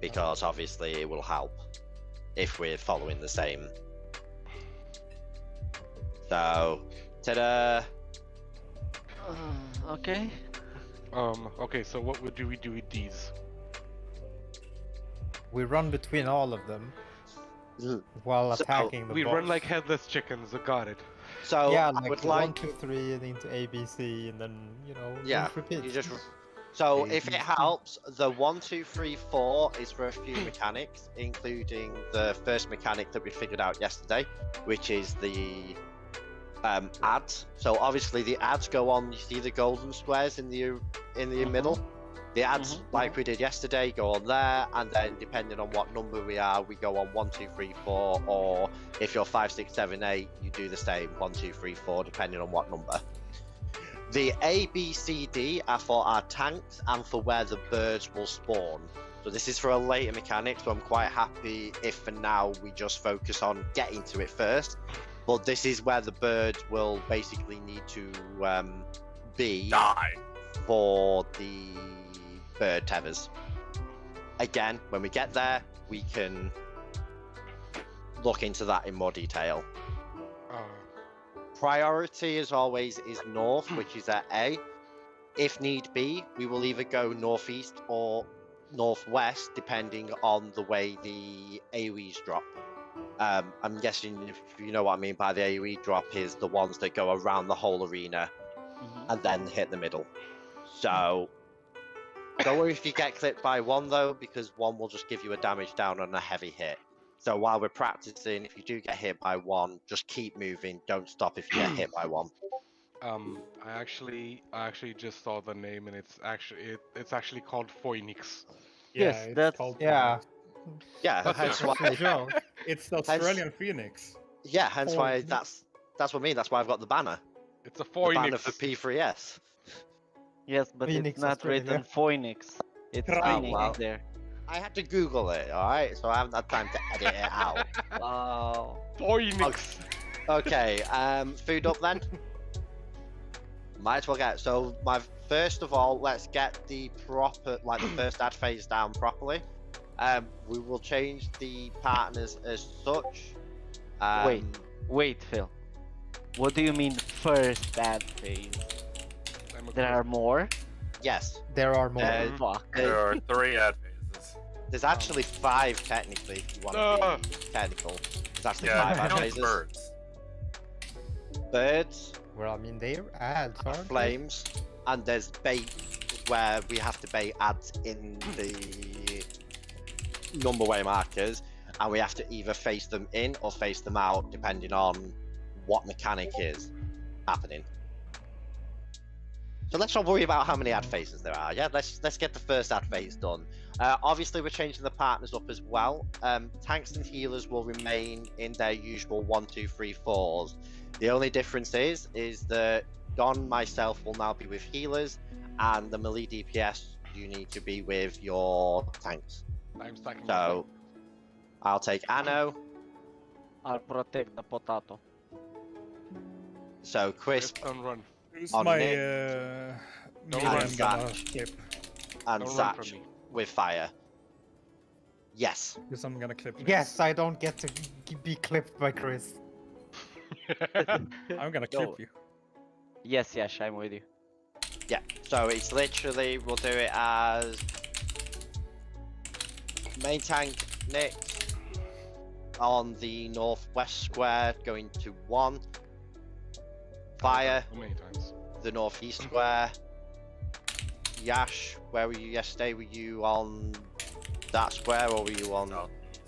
because obviously it will help if we're following the same. So, ta-da! Okay. Okay, so what do we do with these? We run between all of them while So, attacking the We boss. run like headless chickens. I got it. So yeah, I like would 1, like 2, 3 and into A, B, C, and then yeah, just repeat. you just so A, if B, it C. helps, the 1, 2, 3, 4 is for a few mechanics, including the first mechanic that we figured out yesterday, which is the ads. So obviously the ads go on. You see the golden squares in the middle. The ads, like we did yesterday, go on there, and then depending on what number we are, we go on 1, 2, 3, 4, or if you're 5, 6, 7, 8, you do the same 1, 2, 3, 4, depending on what number. The A, B, C, D are for our tanks and for where the birds will spawn. So this is for a later mechanic, so I'm quite happy if for now we just focus on getting to it first. But this is where the birds will basically need to be for the bird tethers. Again, when we get there, we can look into that in more detail. Priority, as always, is north, which is at A. If need be, we will either go northeast or northwest, depending on the way the AoEs drop. I'm guessing if you know what I mean by the AoE drop is the ones that go around the whole arena and then hit the middle. So don't worry if you get clipped by one though, because one will just give you a damage down on a heavy hit. So while we're practicing, if you do get hit by one, just keep moving. Don't stop if you get hit by one. I actually just saw the name, and it's actually called Phoenix. Yeah, Yes, it's that's- called Yeah. Yeah, That's hence a why. Joke. It's the Australian Phoenix. Yeah, hence why Phoenix. that's what I mean. That's why I've got the banner. It's a The banner Phoenix. for P3S. Yes, but Phoenix, it's not Australia. written Phoenix. It's Oh, Phoenix wow. there. I had to Google it, alright? So I haven't had time to edit it out. Wow. Phoenix. Okay, food up then? Might as well get so first of all, let's get the proper the first ad phase down properly. We will change the partners as such. Wait, Phil. What do you mean first ad phase? There are more? Yes. There are more. Fuck. There are 3 ad phases. There's actually 5 technically if you want to be technical. There's actually 5 ad count phases. birds. Birds, Well, I mean, they're ads, aren't they? flames, and there's bait where we have to bait ads in the number way markers, and we have to either face them in or face them out depending on what mechanic is happening. So let's not worry about how many ad phases there are. Yeah, let's get the first ad phase done. Obviously, we're changing the partners up as well. Tanks and healers will remain in their usual 1, 2, 3, 4s. The only difference is that Don, myself, will now be with healers, and the melee DPS you need to be with your tanks. I'm stacking. So I'll take Anno. I'll protect the potato. So Crisp Don't run. Who's On my Nick. Don't minion run, gonna Zach. clip? and Don't run Zatch from me. with fire. Yes. Because I'm gonna clip. Yes, I don't get to be clipped by Chris. I'm gonna clip Go. you. Yes, I'm with you. Yeah. So it's literally we'll do it as main tank Nick on the northwest square going to 1. Fire So many times. the northeast square. Yash, where were you yesterday? Were you on that square or were you on Southeast.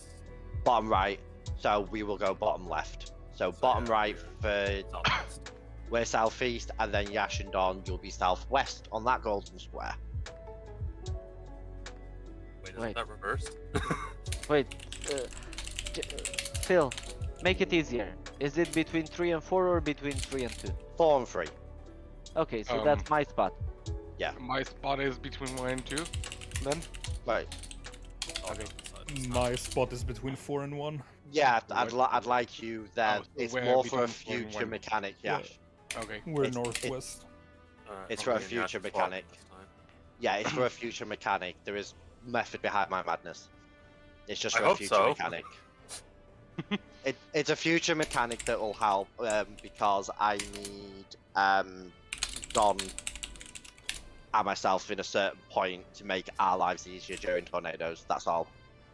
bottom right? So we will go bottom left. So bottom yeah, right we're for Southeast. we're southeast, and then Yash and Don, you'll be southwest on that golden square. Wait, isn't Wait. that reversed? Wait, Phil, make it easier. Is it between 3 and 4 or between 3 and 2? 4 and 3. Okay, so that's my spot. My spot is between 1 and 2. Then. Right. Okay. My spot is between 4 and 1. Yeah, I'd like you there. Oh, so It's where more for a between 4 and future 1? mechanic, Yeah. Yash. Okay. We're It's- northwest. It's for a future mechanic. Yeah, it's for a future mechanic. There is method behind my madness. It's just I for a hope future so. mechanic. It's a future mechanic that will help because I need Don and myself in a certain point to make our lives easier during tornadoes. That's all.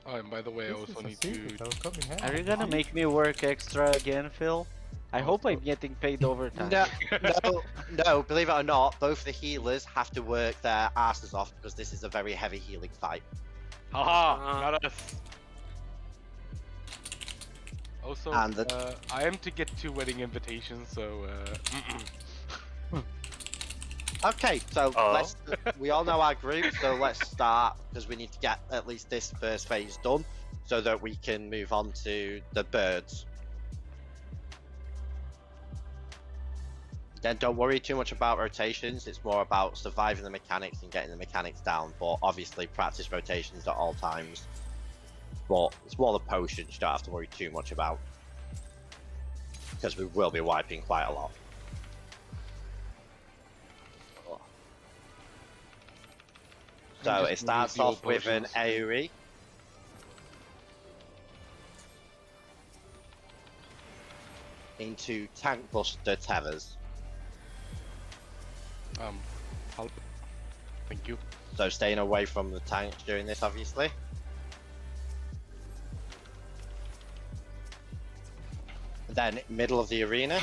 Oh, and by the way, I This also is a need secret to. that will come in handy. Are you gonna make me work extra again, Phil? I hope I'm getting paid overtime. No, believe it or not, both the healers have to work their asses off because this is a very heavy healing fight. Haha, not us. Also, And I am to get 2 wedding invitations, so Okay, so Oh. we all know our group, so let's start because we need to get at least this first phase done so that we can move on to the birds. Then don't worry too much about rotations, it's more about surviving the mechanics and getting the mechanics down, but obviously practice rotations at all times. But it's more the potions you don't have to worry too much about because we will be wiping quite a lot. So it starts off with an AoE. Into Tank Buster Tethers. I'll... Thank you. So staying away from the tanks during this, obviously. And then middle of the arena.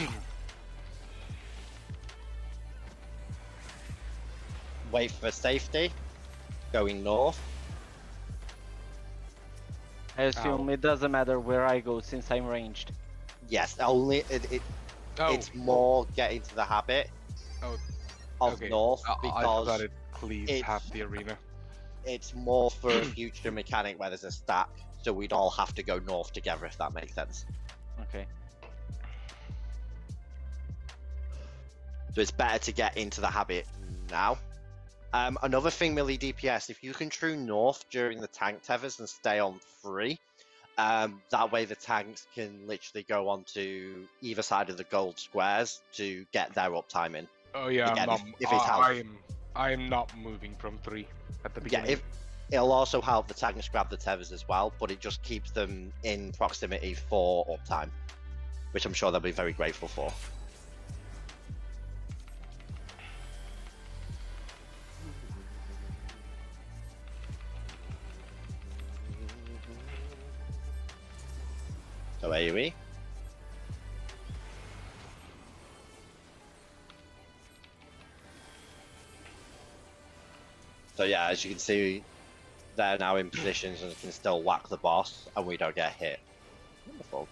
Wait for safety. Going north. I assume it doesn't matter where I go since I'm ranged. Yes, only Oh, it's more getting to the habit Oh, of okay. north I thought because it cleaves it's- half the arena. it's more for a future mechanic where there's a stack, so we'd all have to go north together if that makes sense. Okay. So it's better to get into the habit now. Another thing, melee DPS, if you can true north during the tank tethers and stay on 3, that way the tanks can literally go onto either side of the gold squares to get their uptime in. Oh yeah, Again, I'm not, if it's health. I am not moving from 3 at the Yeah, beginning. it'll also help the tanks grab the tethers as well, but it just keeps them in proximity for uptime, which I'm sure they'll be very grateful for. So AoE. So yeah, as you can see, they're now in positions and can still whack the boss, and we don't get hit. Wonderful.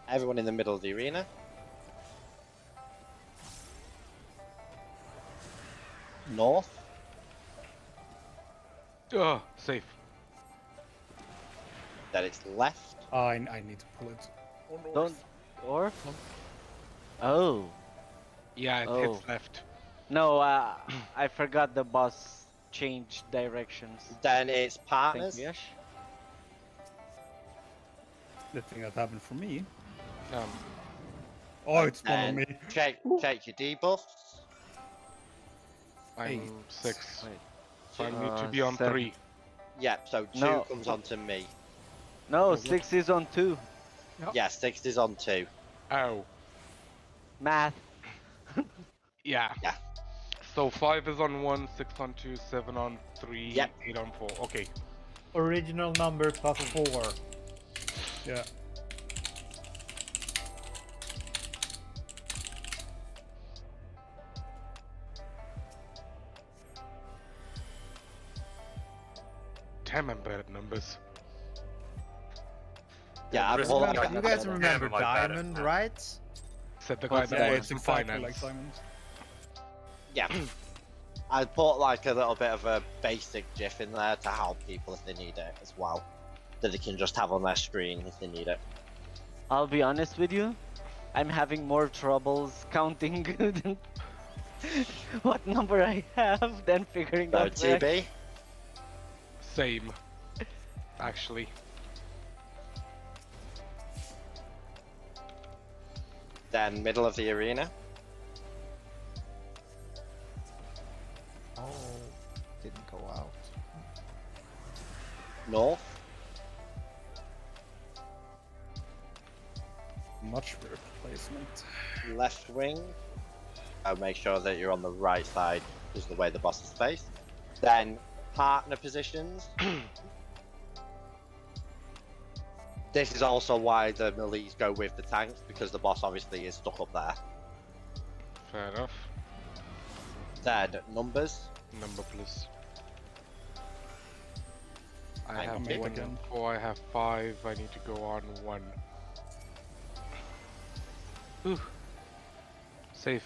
Everyone in the middle of the arena. North. Oh, safe. Then it's left. I need to pull it. Don't. Or? Oh. Yeah, it Oh. hits left. No, I forgot the boss changed directions. Then it's Thank partners. you, Yash. The thing that happened for me. Um, Oh, it's one on And me. check your debuffs. I'm Hey. 6. Wait. So I need to be on 7. 3. Yep. So 2 No. comes on to me. No, 6 is on 2. Yeah, 6 is on 2. Ow. Math. Yeah. Yeah. So 5 is on 1, 6 on 2, 7 on 3, Yep. 8 on 4. Okay. Original number plus 4. Yeah. Damn, I'm bad at numbers. Yeah, I Risk pull like like You that. guys Yeah, remember like that. Diamond, right? Said the guy What's that that? Yeah, works it's in exactly finance. like Diamond. Yeah. I put like a little bit of a basic GIF in there to help people if they need it as well. That they can just have on their screen if they need it. I'll be honest with you. I'm having more troubles counting than what number I have than figuring So out where I- TB, Same. Actually. then middle of the arena. Oh, didn't go out. north. Much better placement. Left wing. I'll make sure that you're on the right side because of the way the boss is faced. Then partner positions. This is also why the melees go with the tanks, because the boss obviously is stuck up there. Fair enough. Then numbers. Number please. I Thank have you. 1 and 4, I have 5, I need to go on 1. Ooh. Safe.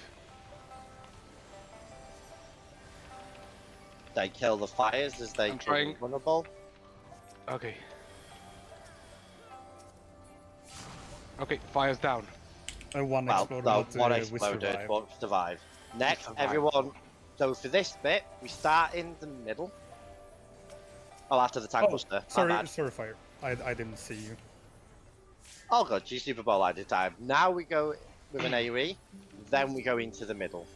They kill the fires as they I'm become trying. vulnerable. Okay. Okay, fire's down. One Well, exploded, no, but one we exploded, survived. but survived. Next, survived. everyone. So for this bit, we start in the middle. Oh, after the tank Oh, buster. My sorry, bad. sorry, fire. I didn't see you. Oh god, G Super Bowl I did time. Now we go with an AoE, then we go into the middle.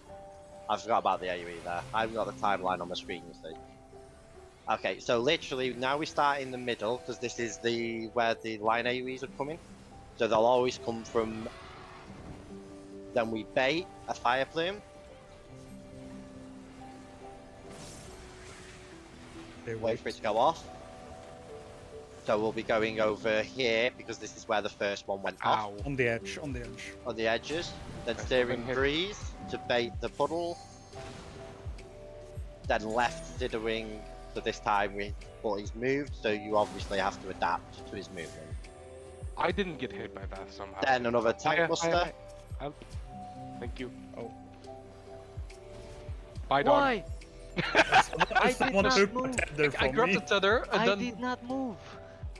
I forgot about the AoE there. I've got the timeline on my screen, you see. Okay, so literally now we start in the middle because this is the where the line AoEs are coming. So they'll always come from. Then we bait a fire plume. They Wait for it to go off. So we'll be going over here because this is where the first one went off. Ow. on the edge, on the edge. On the edges. Then I've steering been hit. breeze to bait the puddle. Then left steering. So this time but he's moved, so you obviously have to adapt to his movement. I didn't get hit by that somehow. Then another tank buster. Help. Thank you. Oh. Bye, dog. Why? I did Someone not took move. the tether I from grabbed me. the tether and I then did not move.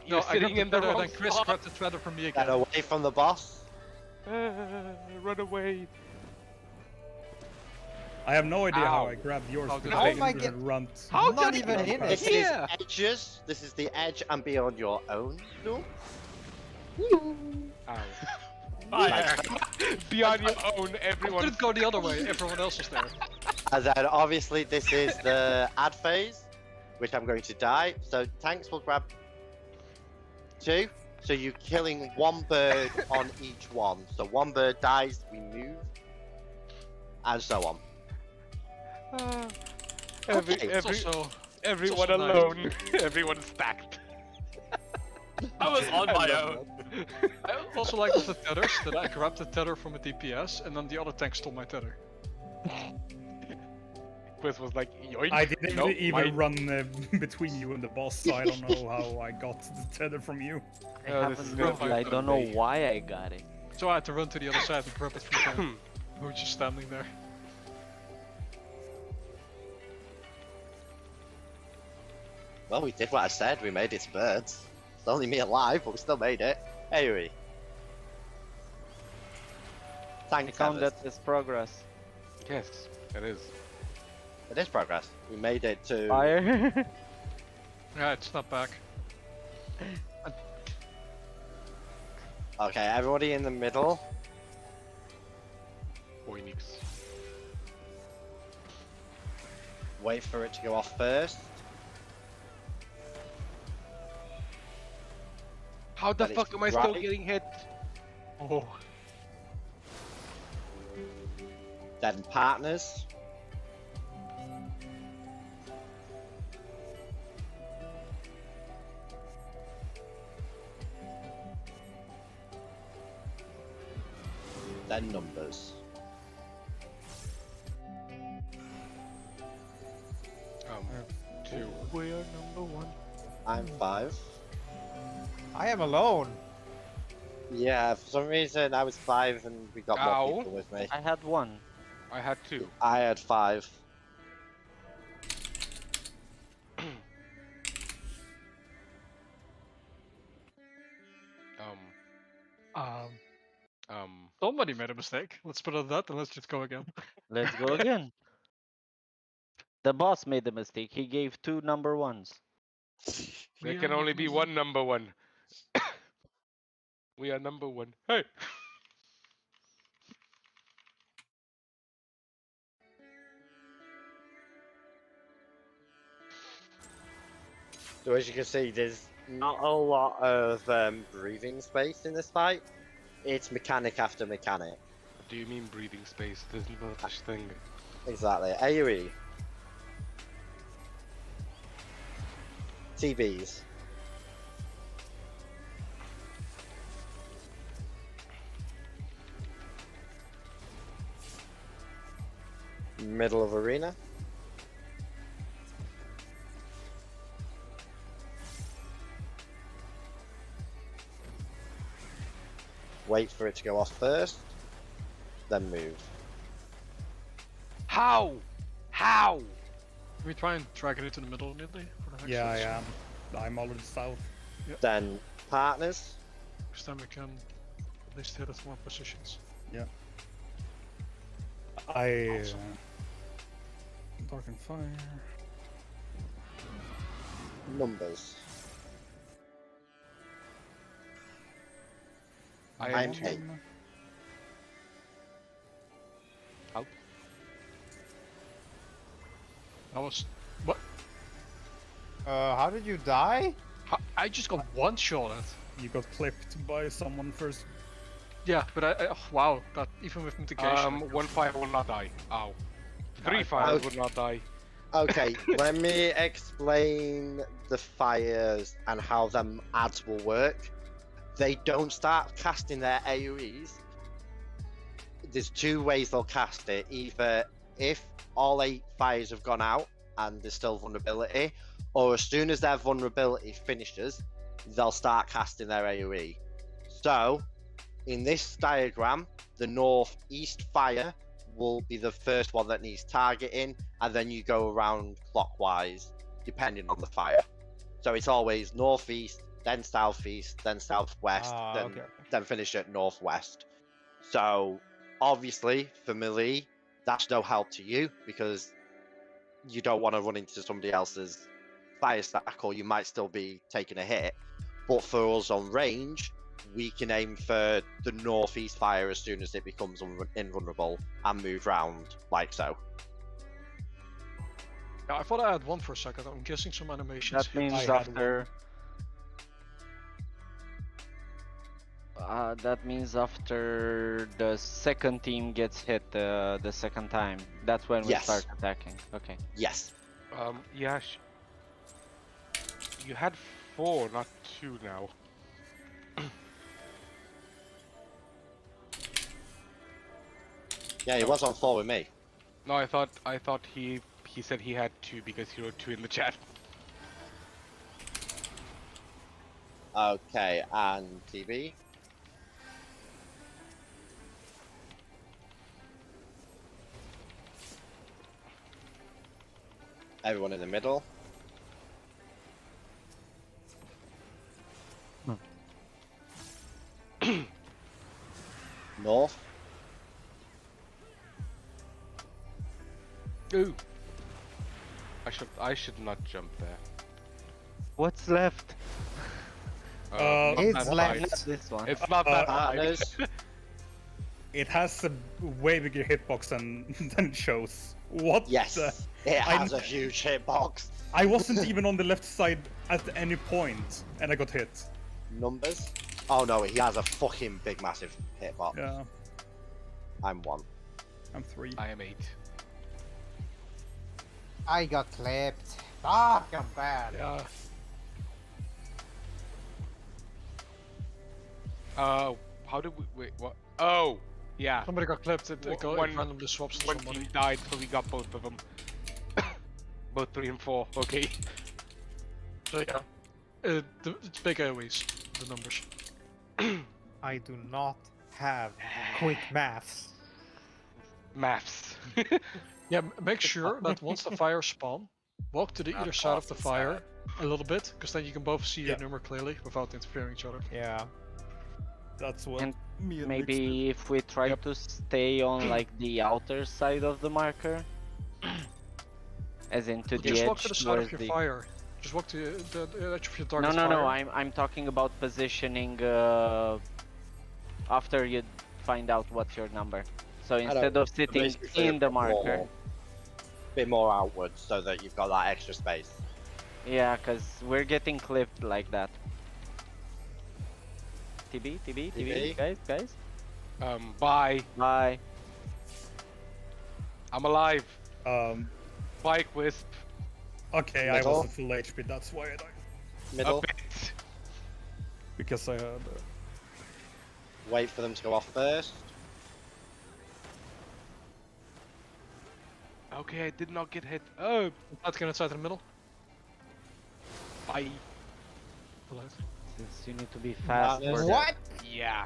You're I sitting grabbed in the the tether, wrong then Chris spot. grabbed the tether from me Get again. away from the boss. Run away. I have no idea how Ow. I grabbed yours How because did I I didn't get- run. How Not did even it in get This it. is here? edges. This is the edge and beyond your own. No. Ow. Fire. Beyond your own, I everyone. couldn't go the other way. Everyone else was there. And then obviously this is the ad phase, which I'm going to die. So tanks will grab 2. So you're killing 1 bird on each one. So 1 bird dies, we move, and so on. Okay. It's also Everyone also nice. alone. Everyone stacked. I was on my own. I also like with the tethers that I grabbed the tether from a DPS and then the other tank stole my tether. Chris was like, yoink. I didn't Nope, even mine. run between you and the boss, so I don't know how I got the tether from you. I This is haven't gonna moved. be I don't know funny. why I got it. So I had to run to the other side and grab it from him, who was just standing there. Well, we did what I said. We made it to birds. It's only me alive, but we still made it. Anyway. I Tank count tethers. that as progress. Yes, it is. It is progress. We made it to. Fire. Yeah, it's not back. Okay, everybody in the middle. Phoenix. Wait for it to go off first. How the But it's fuck am I still right. getting hit? Oh. Then partners. Then numbers. 2. We are #1. I'm 5. I am alone. Yeah, for some reason I was 5 and we got more Ow. people with me. I had 1. I had 2. I had 5. Somebody made a mistake. Let's put it at that and let's just go again. Let's go again. The boss made the mistake. He gave 2 #1s. There can only be one #1. We are #1. Hey! So as you can see, there's not a lot of breathing space in this fight. It's mechanic after mechanic. What do you mean breathing space? There's no such thing. Exactly. AoE. TBs. Middle of arena. Wait for it to go off first, then move. How? How? Can we try and drag it into the middle immediately? For the next Yeah, I phase? am. I'm already south. Then partners. Next time we can at least hit at more positions. I. Awesome. Dark and Fire. Numbers. I am I'm 8. Help. That was what? How did you die? I just got one shot at. You got clipped by someone first. Yeah, but oh, wow, that even with mitigation. One fire will not die. Ow. Three I- fires I- will not die. Okay, let me explain the fires and how them ads will work. They don't start casting their AoEs. There's 2 ways they'll cast it. Either if all 8 fires have gone out and there's still vulnerability, or as soon as their vulnerability finishes, they'll start casting their AoE. So, in this diagram, the northeast fire will be the first one that needs targeting, and then you go around clockwise depending on the fire. So it's always northeast, then southeast, then southwest, then, Okay. then finish at northwest. So obviously for melee, that's no help to you because you don't want to run into somebody else's fire stack, or you might still be taking a hit. But for us on range, we can aim for the northeast fire as soon as it becomes invulnerable and move round like so. Yeah, I thought I had one for a second. I'm guessing some animations. That hit. means I had after. That means after the second team gets hit the second time, that's when we Yes. start attacking. Okay. Yes. Yeah. You had 4, not 2 now. Yeah, he was on 4 with me. No, I thought he said he had 2 because he wrote 2 in the chat. Okay, and TB. Everyone in the middle. North. Ooh. I should not jump there. What's left? Not It's that left. high. Not this one. It's not that high. Partners. It has a way bigger hitbox than it shows. What? Yes. the- It I- has a huge hitbox. I wasn't even on the left side at any point, and I got hit. Numbers. Oh no, he has a fucking big massive hitbox. Yeah, I'm 1. I'm 3. I am 8. I got clipped. Fuck, I'm bad. Yeah. How did we wait? What? Oh, yeah. Somebody got clipped. It One- randomly swaps to One somebody. team died, so we got both of them. Both 3 and 4. Okay. So yeah, it's big AoEs. The numbers. I do not have quick maths. Maths. Yeah, make sure that once the fire spawn, walk to the Not either side of the awesome fire a little bit, because then you can both see your Yeah. number clearly without interfering each other. Yeah. That's what And me and Nick Maybe if we try Yep. to stay on like the outer side of the marker, as in to the Just edge walk to the side towards of your the. fire. Just walk to the edge of your No, target's no, fire. no. I'm talking about positioning after you find out what's your number. So instead of sitting Basically, in the marker. bit more outwards so that you've got that extra space. Yeah, cause we're getting clipped like that. TB, guys. Bye. Bye. I'm alive. Okay, Bye, Wisp. I Middle. was at full HP, that's why I died. A Middle. bit. Because I had... Wait for them to go off first. Okay, I did not get hit. Oh, Let's get inside in the middle. bye. Alive. Since you need to be fast. Madness. for What? Yeah.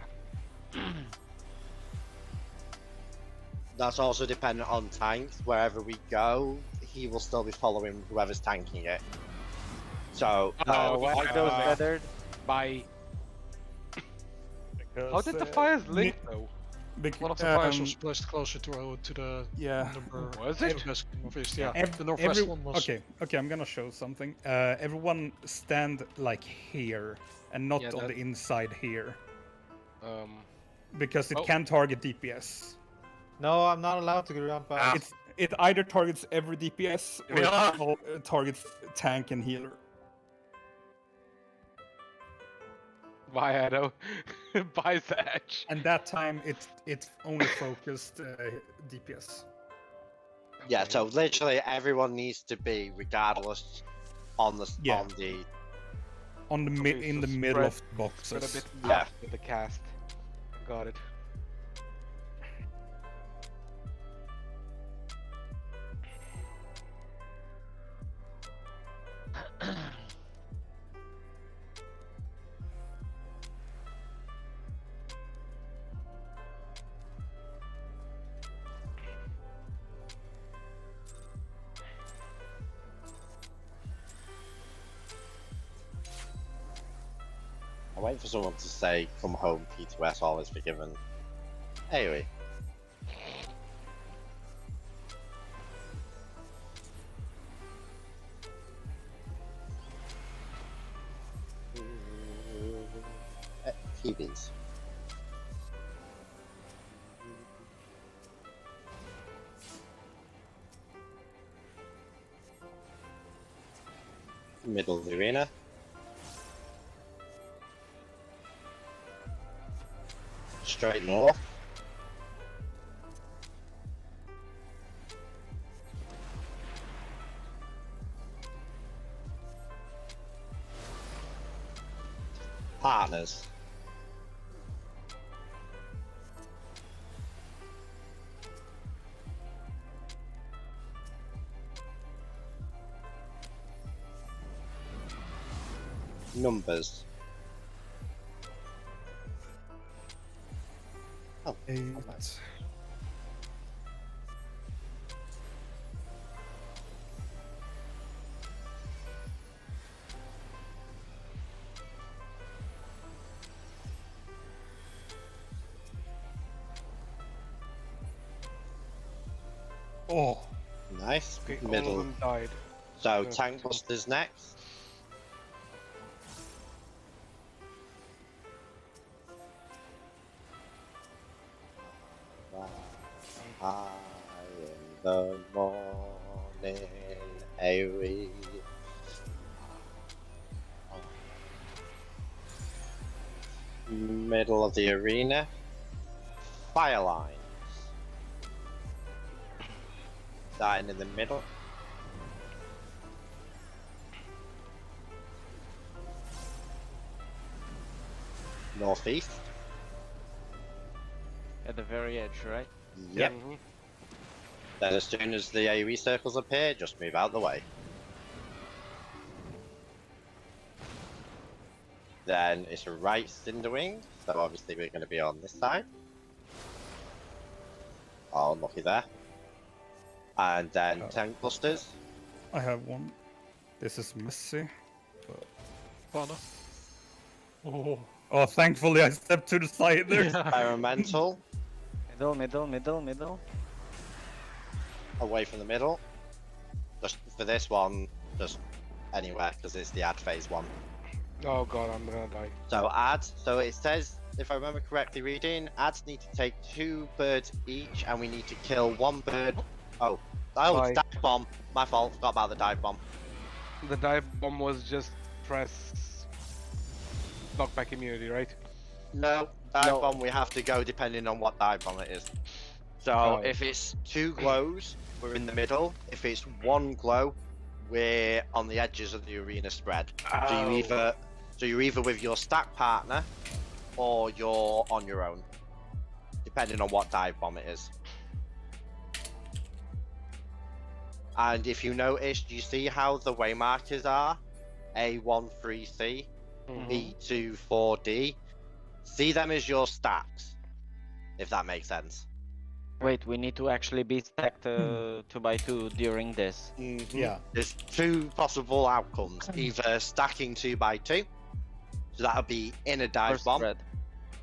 That's also dependent on tanks. Wherever we go, he will still be following whoever's tanking it. So, Oh, Why are those feathered? Bye. Because, How did the fires link though? One of the fires was placed closer to the Yeah. number. Was it? Northwest, northeast, yeah. Ev- the northwest every- one was. Okay, I'm gonna show something. Everyone stand like here and not Yeah, on that- the inside here. Um. Because it Oh. can target DPS. No, I'm not allowed to jump out. It either targets every DPS or Yeah. it targets tank and healer. Bye, Ado. Bye, Thatch. And that time it only focused DPS. yeah, Okay. so literally everyone needs to be, regardless, on the Yeah. on the. On the Okay, in so the middle of Spread a boxes. bit Yeah. left with the cast. Got it. I'm waiting for someone to say, "Come home, P3S, all is forgiven." Anyway. TVs. Middle of the arena. Straight north. Partners. Numbers. Oh, 8. Oh, nice. Okay, all of Middle. them died. So Yeah. Tank Busters next. High in the morning, airy. Middle of the arena. Fire lines. Starting in the middle. Northeast. At the very edge, right? Yep. Mhm. Then as soon as the AoE circles appear, just move out the way. Then it's a right Cinderwing, so obviously we're going to be on this side. Oh, unlucky there. And then Oh. Tank Busters. I have one. This is messy. Father. Oh. Oh, thankfully I stepped to the side there. Environmental, Middle. away from the middle. Just for this one, just anywhere, because it's the ad phase one. Oh god, I'm gonna die. So ads, so it says, if I remember correctly reading, ads need to take 2 birds each, and we need to kill 1 bird. Oh, Bye. dive bomb. My fault, forgot about the dive bomb. The dive bomb was just press knockback immunity, right? No, dive No. bomb we have to go depending on what dive bomb it is. So Oh. if it's 2 glows, we're in the middle. If it's 1 glow, we're on the edges of the arena spread. So you're either with your stack partner or you're on your own, depending on what dive bomb it is. And if you notice, do you see how the way markers are? A13C, B24D. See them as your stacks, if that makes sense. Wait, we need to actually be stacked 2x2 during this. Yeah. There's 2 possible outcomes: either stacking 2x2, so that'll be in a dive Or bomb, spread.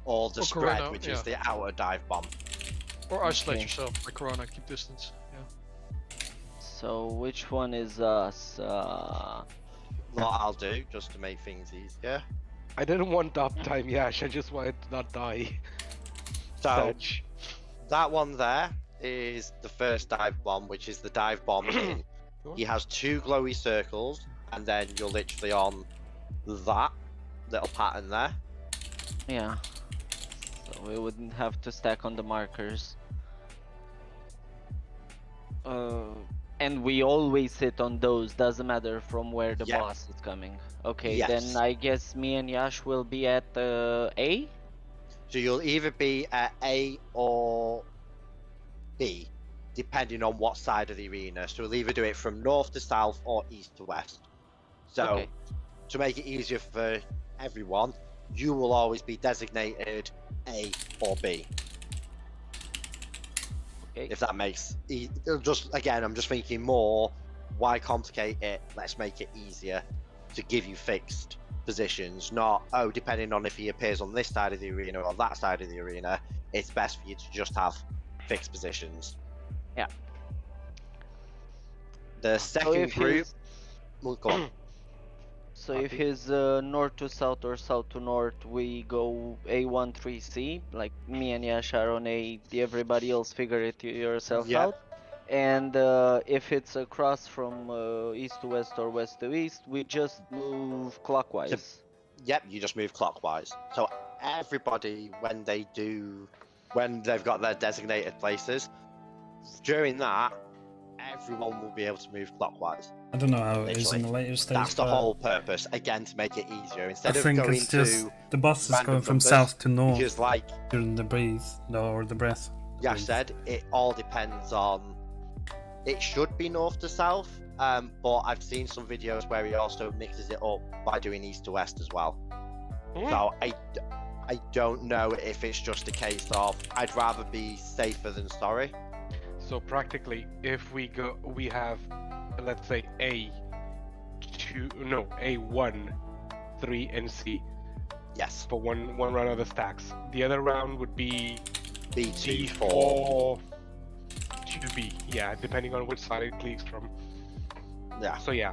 or the Or spread, Corona, which is the outer dive bomb. Or isolate Okay. yourself by Corona, keep distance. Yeah. So which one is us? What I'll do, just to make things easier. I didn't want uptime, Yash. I just wanted to not die. So Sedge. that one there is the first dive bomb, which is the dive bomb in. He has 2 glowy circles, and then you're literally on that little pattern there. Yeah. So we wouldn't have to stack on the markers. And we always sit on those, doesn't matter from where the Yeah. boss is coming. Okay, Yes. then I guess me and Yash will be at A? So you'll either be at A or B, depending on what side of the arena. So we'll either do it from north to south or east to west. So Okay. to make it easier for everyone, you will always be designated A or B. Okay. If that makes just again, I'm just thinking more. Why complicate it? Let's make it easier to give you fixed positions. Not depending on if he appears on this side of the arena or that side of the arena. It's best for you to just have fixed positions. Yeah. The So second if group. he's, Well, go on. so if he's north to south or south to north, we go A13C. Like me and Yash are on A. Everybody else figure it yourself Yeah. out. And if it's across from east to west or west to east, we just move clockwise. Yep, you just move clockwise. So everybody, when they've got their designated places, during that, everyone will be able to move clockwise. I don't know how it is in the Literally. later stage. That's the but whole purpose. Again, to make it easier. I Instead of think going it's just to the boss is random going from numbers, south to north because, like during the breath. Yash said, it all depends on. It should be north to south, but I've seen some videos where he also mixes it up by doing east to west as well. So I don't know if it's just a case of I'd rather be safer than sorry. So practically, if we have, let's say A1, 3, and C Yes, for one round of the stacks. The other round would be B2, 4. D4 to B. Yeah, depending on which side it clicks from. Yeah. So yeah.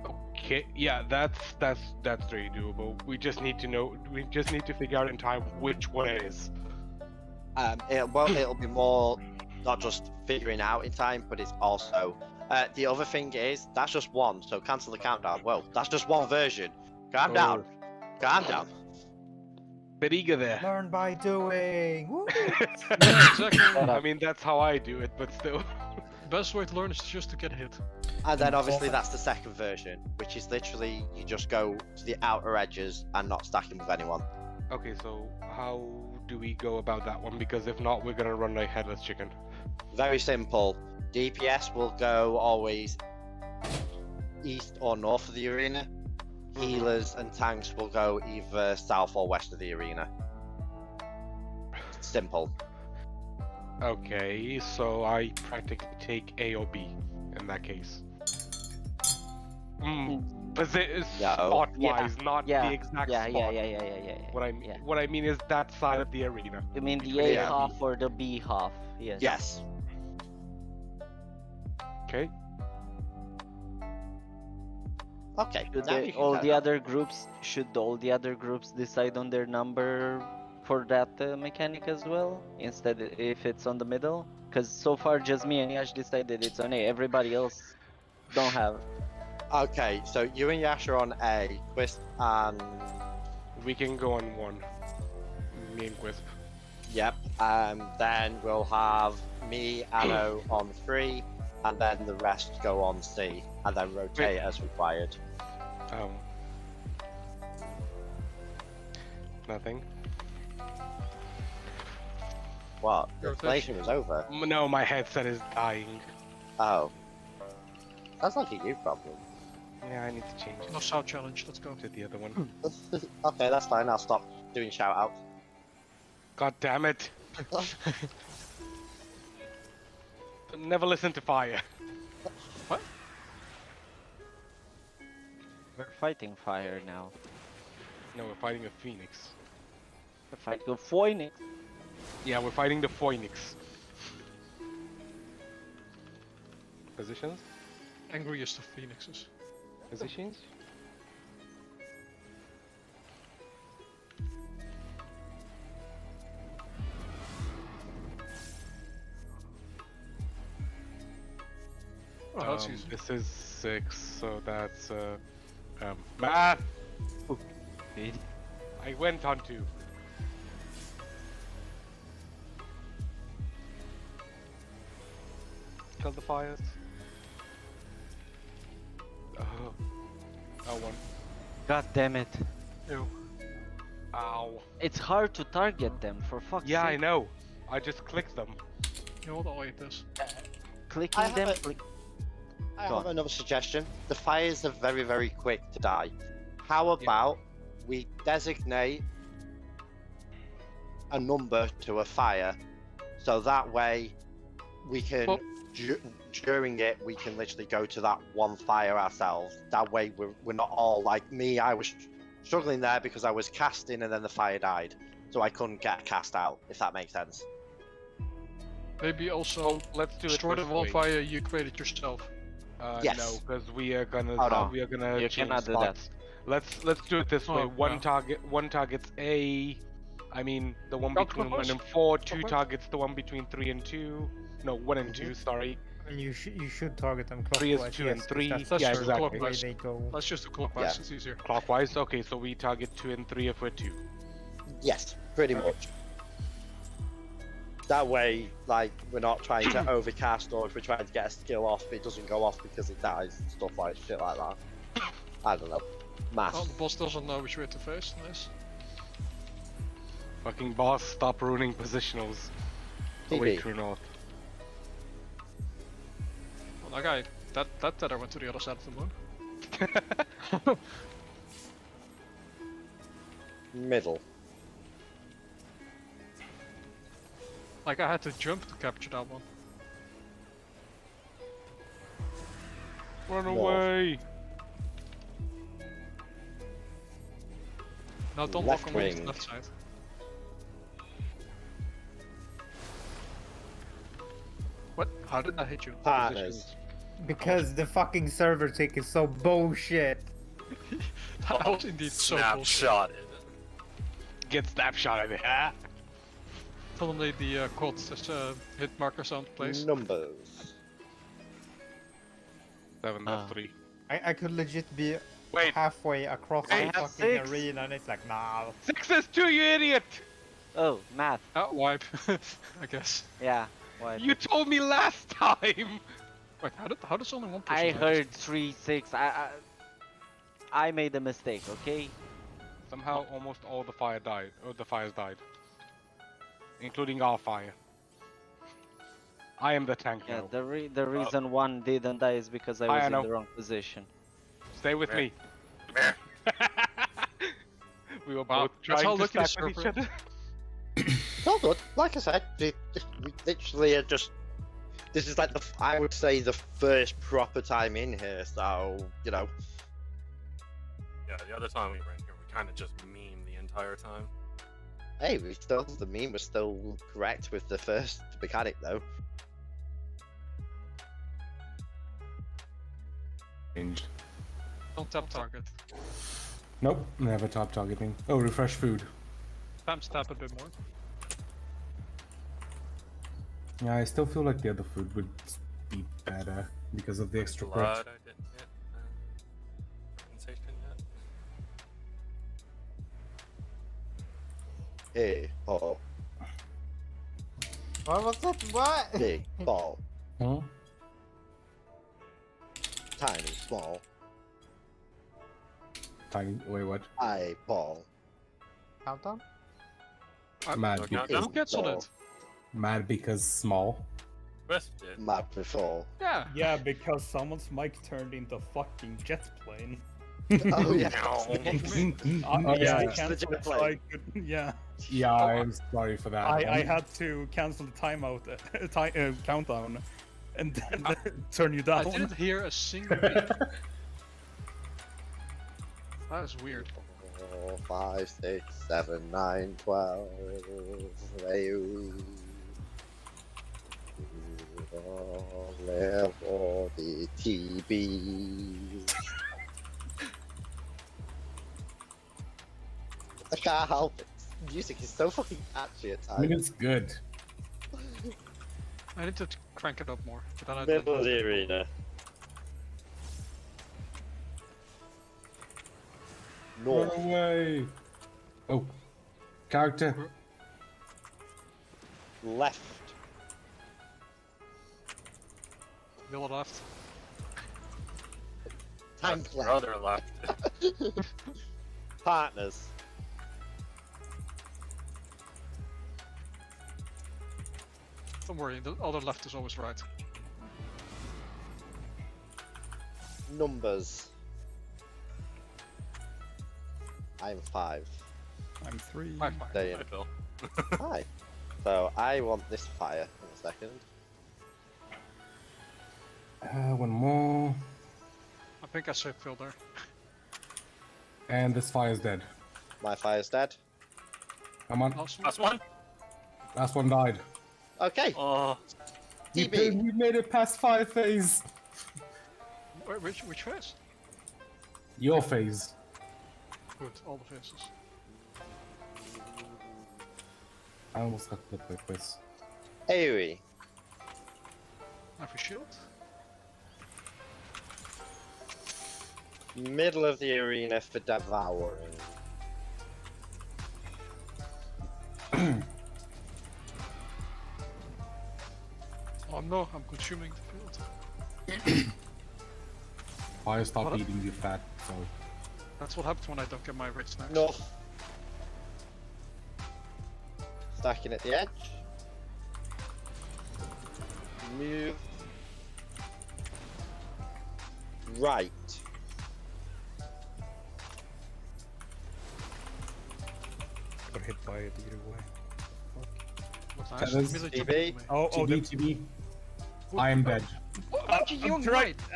Okay. Yeah, that's very doable. We just need to know. We just need to figure out in time which one it is. It'll be more not just figuring out in time, but it's also the other thing is that's just one. So cancel the countdown. Well, that's just one version. Calm down. Calm down. Bit eager there. Learn by doing. Woo! Yeah, exactly. I mean, that's how I do it, but still. Best way to learn is just to get hit. And then obviously that's the second version, which is literally you just go to the outer edges and not stacking with anyone. Okay, so how do we go about that one? Because if not, we're gonna run like headless chicken. Very simple. DPS will go always east or north of the arena. Healers and tanks will go either south or west of the arena. Simple. Okay, so I practically take A or B in that case. Spot-wise, not Yeah, the exact yeah, spot. yeah. What I mean is that side of the arena. You mean the Between A A and half B. or the B half? Yes. Yes. Okay. Okay. Should now they- you can all go the now. other groups should all the other groups decide on their number for that mechanic as well, instead if it's on the middle? Because so far just me and Yash decided it's on A. Everybody else don't have. Okay, so you and Yash are on A, Quist and We can go on 1. Me and Quisp. yep. Then we'll have me, Anno on 3, and then the rest go on C, and then rotate as required. Nothing. What? The Rotation. installation was over. No, my headset is dying. Oh. That's like a you problem. Yeah, I need to change No South challenge. Let's go. it to the other one. Okay, that's fine. I'll stop doing shout outs. God damn it! Never listen to fire. We're fighting fire now. No, we're fighting a phoenix. We're fighting a phoenix. Yeah, we're fighting the phoenix. Positions? Angriest of phoenixes. Positions? Oh, that's easy. This is 6, so that's math. Speed. I went on 2. Kill the fires. Oh, 1. God damn it. Ew. Ow. It's hard to target them, for fuck's Yeah, I sake. know. I just clicked them. You know what? I'll eat this. Clicking I have them. I Go have on. another suggestion. The fires are very, very quick to die. How about we designate a number to a fire, so that way we can, Well- during it, we can literally go to that one fire ourselves. That way we're not all like me. I was struggling there because I was casting and then the fire died, so I couldn't get cast out. If that makes sense. Maybe also So let's do it destroy the this way. wildfire you created yourself. Yes. No, because we are gonna Oh, no. You change cannot do spots. Let's do it this way. Oh, One no. one targets A. I mean the one Oh, between clockwise? 1 and 4. 2 Clockwise? targets the one between 3 and 2. No, 1 and 2. Sorry. And you should target them 3 is clockwise. 2 yes, and 'cause 3. That's, That's Yeah, true, exactly. the way clockwise. they go. Let's just do clockwise. Yeah. It's easier. Clockwise. Okay, so we target 2 and 3 if we're 2. Yes, pretty much. That way, like, we're not trying to overcast, or if we're trying to get a skill off, it doesn't go off because it dies, stuff like shit like that. I don't know. Math. Oh, the boss doesn't know which way to face. Nice. Fucking boss, stop ruining positionals. Away TB. true north. Well, that guy, that tether went to the other side of the moon. Middle. Like I had to jump to capture that one. Run North. away! Now don't Left walk away to the wing. left side. What? How did that hit you? Partners. Because the fucking server tick is so bullshit. That was indeed so bullshit. Snapshotted. Get snapshot of it. Ah. Suddenly the quad hit marker sound plays. Numbers. 7, that's 3. I could legit be Wait. halfway across I the have fucking 6. arena and it's like, nah. 6 is 2, you idiot! Oh, math. Wipe, I guess. Yeah. Why? You told me last time! Wait, how does only one person? I do this? heard 3, 6. I made a mistake. Okay. Somehow almost all the fires died. Including our fire. I am the tank Yeah. now. The reason one didn't die is because I I was in know. the wrong position. Stay with me. Come here. We were Wow, both that's trying how to lucky the stack with each server other. It's all good. Like I said, we literally are just. This is like I would say the first proper time in here, so you know. Yeah, the other time we were in here, we kind of just memed the entire time. Hey, the meme was still correct with the first mechanic though. Changed. Don't tap target. Nope, never top targeting. Oh, refresh food. Spam tap a bit more. Yeah, I still feel like the other food would be better because of the extra Blood, I didn't hit. A, oh, What was that? What? big, ball, Huh? tiny, small, Tiny. Wait, what? eyeball. Countdown? Mad no, because, no. Who cancelled it? mad because small. Crisp did. Mad before. Yeah. Yeah, because someone's mic turned into fucking jet plane. Oh yeah. Oh, Yeah, I yeah. canceled it, so plane. I could, yeah. Yeah, I'm sorry for that. I had to cancel the timeout countdown and then turn you I down. didn't hear a single beep. That is weird. 4, 5, 6, 7, 9, 12. Live for the TB. I can't help it. Music is so fucking catchy at I mean, times. it's good. I need to crank it up more. But then I Middle of the arena. Run North. away. Oh, character. Left. Middle left. Tank left. Brother left. Partners. Don't worry, the other left is always right. Numbers. I'm 5. I'm 3. High five. There you I feel. go. Hi. So I want this fire in a second. One more. I think I saved Phil there. And this fire's dead. My fire's dead. Come on. Awesome. Last one. Last one died. Okay. Oh, TB. We made it past fire phase. Wait, which phase? Your phase. Good, all the phases. I almost got clipped with this. AoE. Have a shield? Middle of the arena for devouring. Oh no, I'm consuming the field. Fire stop What? eating you fat, so. That's what happens when I don't get my rich snacks. North. Stacking at the edge. Move. Right. Got hit by it either way. What That nice. is Really TB. jumping to me. Oh, TB. I am dead.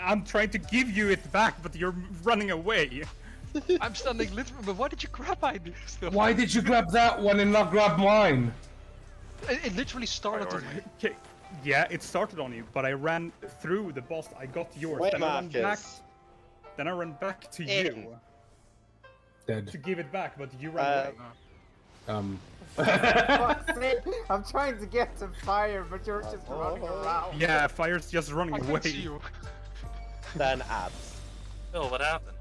I'm trying to give you it back, but you're running away. I'm standing literally, but why did you grab my still? Why did you grab that one and not grab mine? It literally started on me. Okay, yeah, it started on you, but I ran through the boss. I got yours. Wait, Then I ran back. Marcus. Then I ran back to In. you Dead. to give it back, but you ran away. Fuck's sake, I'm trying to get to fire, but you're just running around. Yeah, fire's just running I away. can't see you. Then abs. Phil, what happened?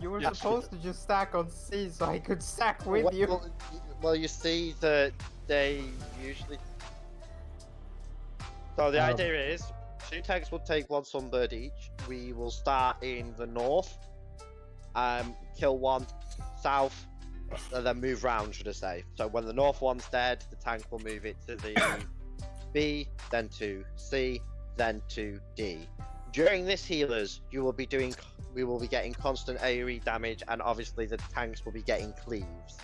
You were Yeah. supposed to just stack on C so I could stack with you. Well, you see that they usually. So the idea is, 2 tanks will take 1 sunbird each. We will start in the north, kill 1 south, and then move round, should I say. So when the north one's dead, the tank will move it to the B, then to C, then to D. During this healers, we will be getting constant AoE damage, and obviously the tanks will be getting cleaves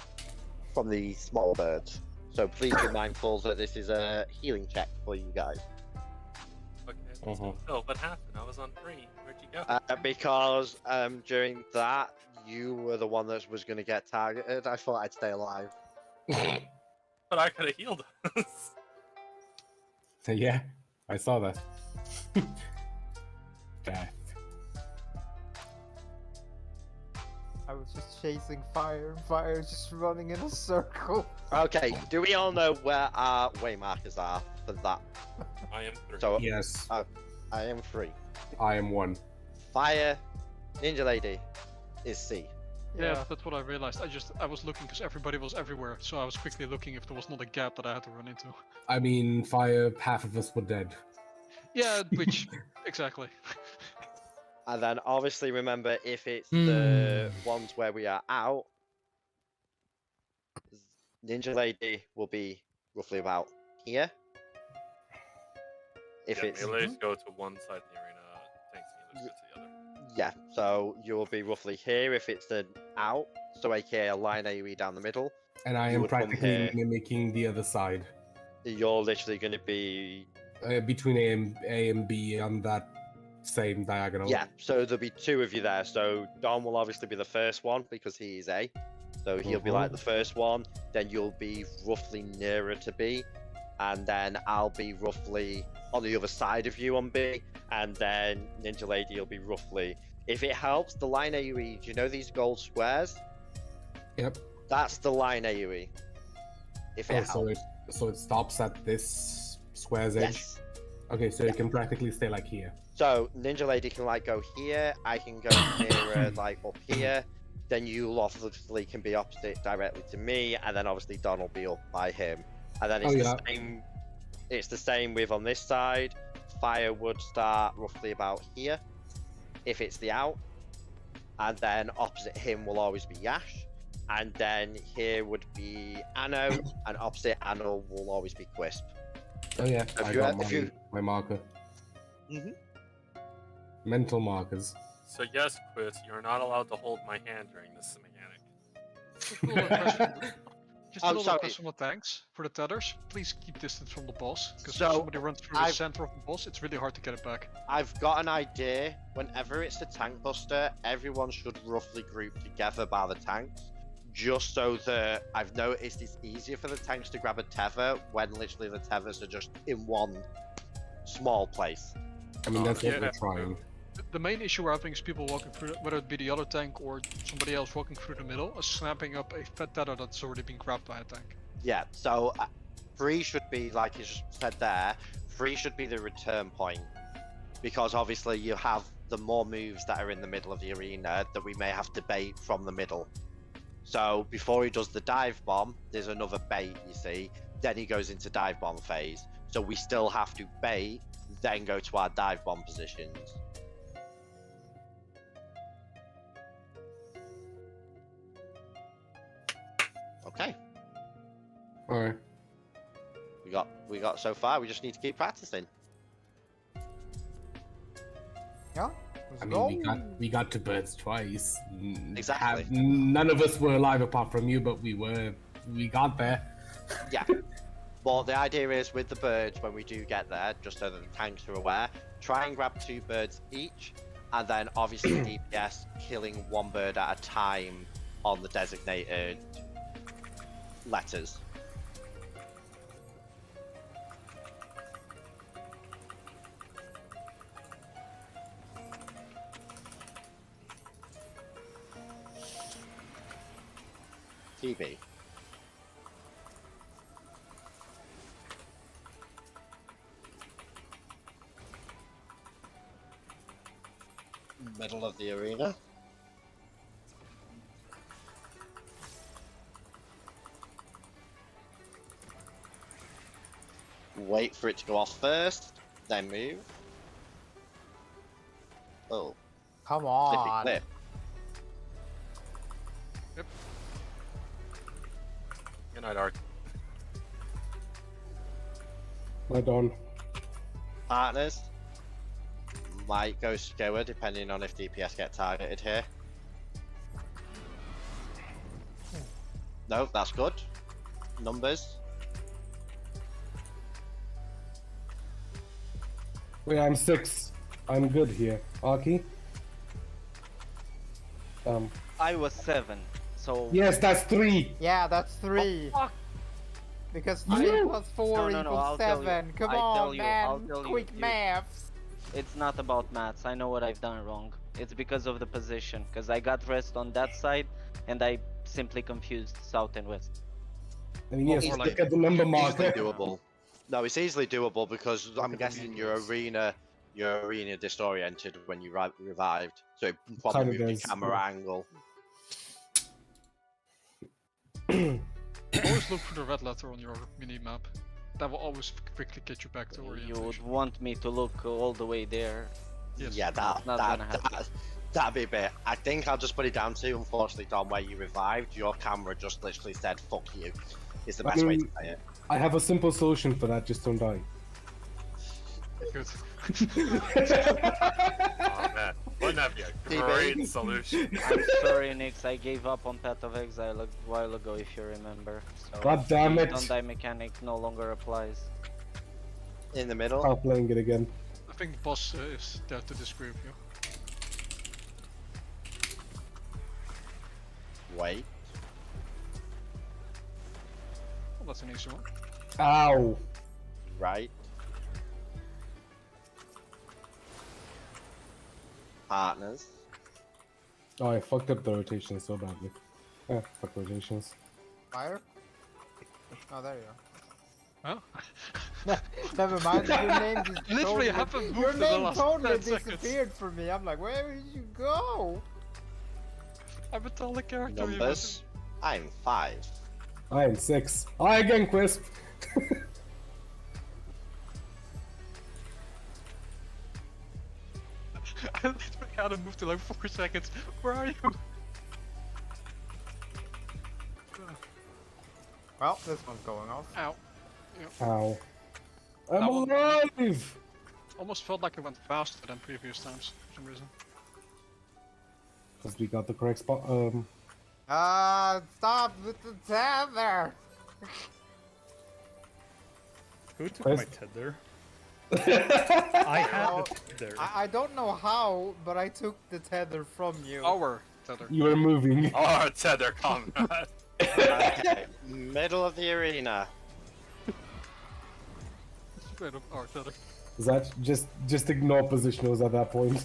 from the small birds. So please be mindful that this is a healing check for you guys. Okay. So, Phil, what happened? I was on 3. Where'd you go? Because during that, you were the one that was going to get targeted. I thought I'd stay alive. But I could have healed us. Yeah, I saw that. Death. I was just chasing fire, and fire just running in a circle. Okay, do we all know where our way markers are for that? I am 3. So Yes, I am 3. I am 1. Fire, Ninja Lady is C. Yeah, that's what I realized. I was looking because everybody was everywhere, so I was quickly looking if there was not a gap that I had to run into. I mean, fire, half of us were dead. Yeah, which exactly. And then obviously remember, if it's the ones where we are out, Ninja Lady will be roughly about here. If it's melees go to one side of the arena, tanks and healers go to the other. yeah, so you will be roughly here if it's an out, so aka a line AoE down the middle. And I You am would come practically here. mimicking the other side. You're literally going to be Between A and B on that same diagonal. yeah. So there'll be two of you there. So Dom will obviously be the first one because he is A. So he'll be like the first one. Then you'll be roughly nearer to B, and then I'll be roughly on the other side of you on B, and then Ninja Lady will be roughly. If it helps, the line AoE. Do you know these gold squares? Yep. That's the line AoE. If it helps. So it stops at this square's edge. Yes. Okay, so you can practically stay like here. So Ninja Lady can like go here. I can go nearer, like up here. Then you obviously can be opposite directly to me, and then obviously Don will be up by him. And then it's the same. It's the same with on this side. Fire would start roughly about here, if it's the out, and then opposite him will always be Yash, and then here would be Anno, and opposite Anno will always be Quisp. Oh yeah, my marker. Mhm. Mental markers. So yes, Quiz, you're not allowed to hold my hand during this mechanic. Just a little question with tanks for the tethers. Please keep distance from the boss, because if somebody runs through the center of the boss, it's really hard to get it back. I've got an idea. Whenever it's a tank buster, everyone should roughly group together by the tanks, just so that I've noticed it's easier for the tanks to grab a tether when literally the tethers are just in one small place. I mean, that's what we're trying. The main issue we're having is people walking through, whether it be the other tank or somebody else walking through the middle, is snapping up a fat tether that's already been grabbed by a tank. Yeah, so 3 should be, like you just said there, 3 should be the return point. Because obviously you have the more moves that are in the middle of the arena that we may have to bait from the middle. So before he does the dive bomb, there's another bait, you see. Then he goes into dive bomb phase. So we still have to bait, then go to our dive bomb positions. Okay. Alright. We got so far. We just need to keep practicing. Yeah. I mean, we got to birds twice. Exactly. None of us were alive apart from you, but we got there. Yeah. But the idea is with the birds, when we do get there, just so that the tanks are aware, try and grab 2 birds each, and then obviously DPS killing 1 bird at a time on the designated letters. TB. Middle of the arena. Wait for it to go off first, then move. Oh. Come on. Clip. Yep. Good night, Ark. Right on. Partners might go skewer depending on if DPS get targeted here. No, that's good. Numbers. Wait, I'm 6. I'm good here. Aki? I was 7, so... Yes, that's 3! Yeah, that's 3. fuck. Because 3 plus 4 No, equals I'll tell you. 7. Come I'll on, tell you, I'll man. tell you, Quick you- maths. It's not about maths, I know what I've done wrong. It's because of the position, because I got rest on that side, and I simply confused south and west. I mean, yes, Well, look at the number Easily marker. doable. No, it's easily doable because I'm guessing your arena disoriented when you revived, so it probably Kinda moved does, your camera angle. Always look for the red letter on your mini map. That will always quickly get you back to You orientation. would want me to look all the way there. Yes. Yeah, Not gonna happen. that'd be a bit. I think I'll just put it down to, unfortunately, Dom, where you revived, your camera just literally said, fuck you. Is the best way to say it. I have a simple solution for that, just don't die. Good. Oh man, wouldn't that be a great solution? I'm sorry, Nix, I gave up on Path of Exile a while ago, if you remember. So God damn the it. don't die mechanic no longer applies. In the middle. Stop playing it again. I think the boss is there to disagree with you. Wait. Well, that's an easy one. Ow! Right. Partners. Oh, I fucked up the rotation so badly. Fuck rotations. Fire? Oh, there you Huh? go. Never mind, your name just Literally totally, haven't moved your in the name last totally 10 seconds. disappeared from me. I'm like, where did you go? I've been telling the character. Numbers. I'm 5. I am 6. Hi again, Quisp! I literally had to move to like 4 seconds. Where are you? Well, this one's going off. Ow. Ow. I'm That one- alive! Almost felt like it went faster than previous times for some reason. Because we got the correct spot. Stop with the tether! Who took Where's- my tether? I had Well, the tether. I don't know how, but I took the tether from you. Our tether. You were moving. Oh, tether combat. Okay. Middle of the arena. Straight up our tether. Is that just ignore positionals at that point?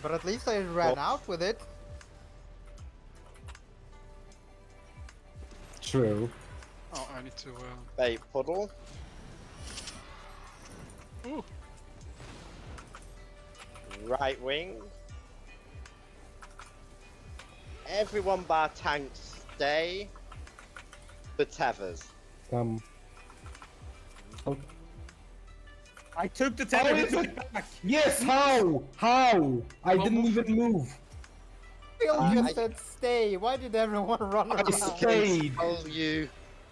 But at least I ran Oh. out with it. True. Oh, I need to. Bait puddle. Ooh. Right wing. Everyone bar tanks stay. The tethers. Okay. I took the tether. Oh, He is took it- it back. Yes, how? How? I Well, didn't move. even move. Phil I- just said stay. Why did everyone run I around? stayed.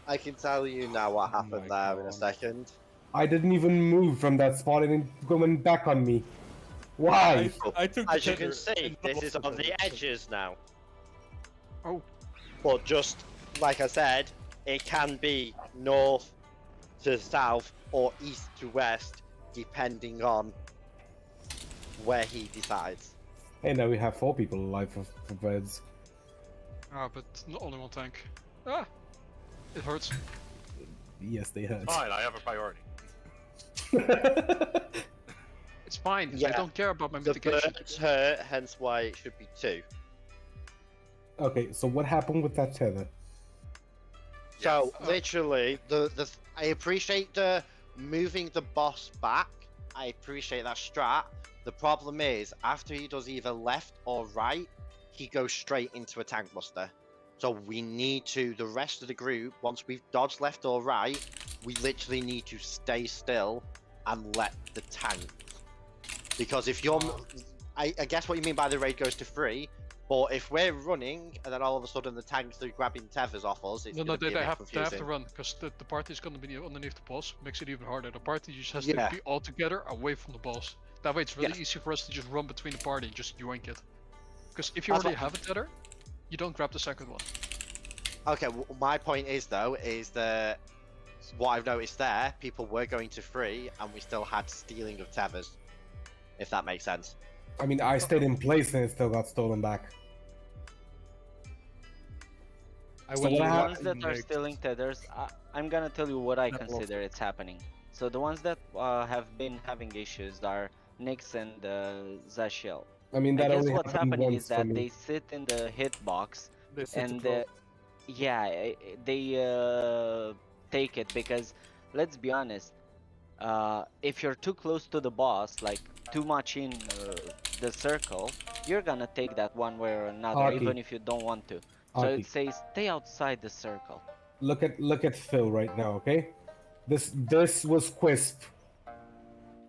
I can tell you now what happened my there in a God. second. I didn't even move from that spot and it going back on me. Why? I took the As you tether can see, and this lost is the on the tether. edges now. Oh. But just like I said, it can be north to south or east to west, depending on where he decides. Hey, now we have 4 people alive for beds. Ah, but not only one tank. Ah! It hurts. Yes, they hurt. Fine, I have a priority. It's fine. I Yeah. don't care about my The mitigation. birds hurt, hence why it should be 2. Okay, so what happened with that tether? So Yes. literally, I appreciate the moving the boss back. I appreciate that strat. The problem is, after he does either left or right, he goes straight into a tank buster. So we need to, the rest of the group, once we've dodged left or right, we literally need to stay still and let the tank. Because if you're, I guess what you mean by the raid goes to 3. But if we're running and then all of a sudden the tanks are grabbing tethers off us, it's No, gonna be a they bit have to confusing. run because the party is gonna be underneath the boss. Makes it even harder. The party just has Yeah. to be all together away from the boss. That way, it's really Yes. easy for us to just run between the party and just yoink it. Because if you That's already what- have a tether, you don't grab the second one. Okay, my point is though, is that what I've noticed there, people were going to 3 and we still had stealing of tethers. If that makes sense. I mean, I stayed in place and it still got stolen back. I So went what The to happened ones that are next. stealing tethers, I'm gonna tell you what I That was- consider it's happening. So the ones that have been having issues are Nyx and Zashiel. I mean, I that guess only what's happened happening once is for that me. they sit in the hitbox They sit and to draw. yeah, they take it because let's be honest, if you're too close to the boss, like too much in the circle, you're gonna take that one way or another, Hockey. even if you don't want to. So Artie, it says stay outside the circle. look at Phil right now, okay? This was Quisp.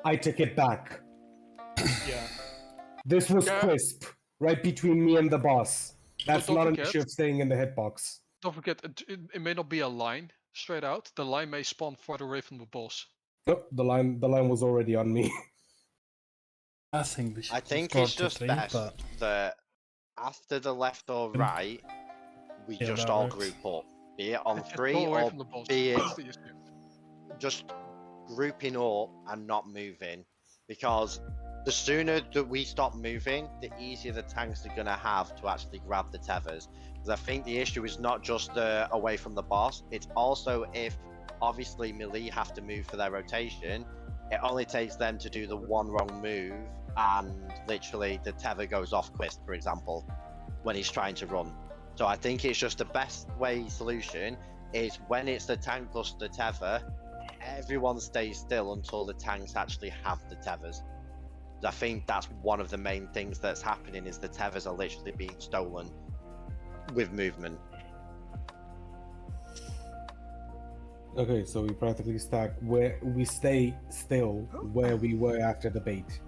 I take it back. Yeah. This was Yeah. Quisp, right between me and the boss. That's don't not an forget- issue of staying in the hitbox. Don't forget, it may not be a line straight out. The line may spawn farther away from the boss. Nope, the line was already on me. I think we should I think go it's to just 3, best but that after the left or right, we Yeah, just that all works. group up. Be it on Just 3 go away or from the boss. be it That's the issue. just grouping up and not moving, because the sooner that we stop moving, the easier the tanks are going to have to actually grab the tethers. Because I think the issue is not just away from the boss, it's also if obviously melee have to move for their rotation, it only takes them to do the one wrong move and literally the tether goes off Quist, for example, when he's trying to run. So I think it's just the best way solution is when it's the tank plus the tether, everyone stays still until the tanks actually have the tethers. I think that's one of the main things that's happening is the tethers are literally being stolen with movement. Okay, so we practically stack where we stay still where we were after the bait.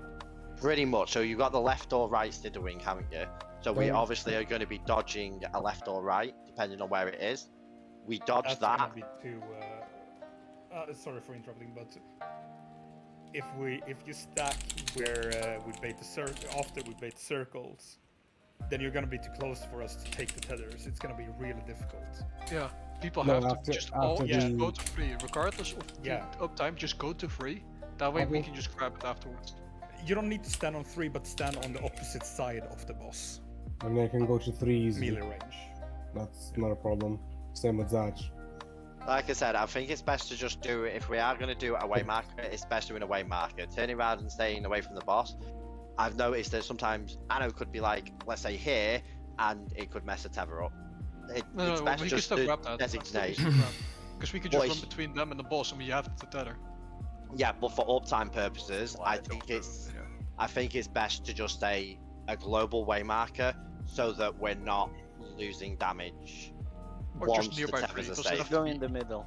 Pretty much. So you've got the left or right stiddering, haven't you? So we Right. obviously are going to be dodging a left or right, depending on where it is. We dodge That's that. gonna be too. Sorry for interrupting, but if you stack where we bait the after we bait circles, then you're gonna be too close for us to take the tethers. It's gonna be really difficult. Yeah, people No, have after- to just after all just the- go to 3, regardless of the Yeah. uptime. Just go to 3. That way we Okay. can just grab it afterwards. You don't need to stand on 3, but stand on the opposite side of the boss, I mean, I can go to 3 easily. melee range. That's not a problem. Same with Zach. Like I said, I think it's best to just do it. If we are going to do a away marker, it's best doing a away marker. Turning around and staying away from the boss. I've noticed that sometimes Anno could be like, let's say here, and it could mess a tether up. It's No, best we can just still to grab that. designate. Because we can just run Boys. between them and the boss, and we have the tether. Yeah, but for uptime purposes, I think it's Yeah. I think it's best to just say a global way marker so that we're not losing damage Or once just the nearby tethers tree, are doesn't have safe. to Go be- in the middle.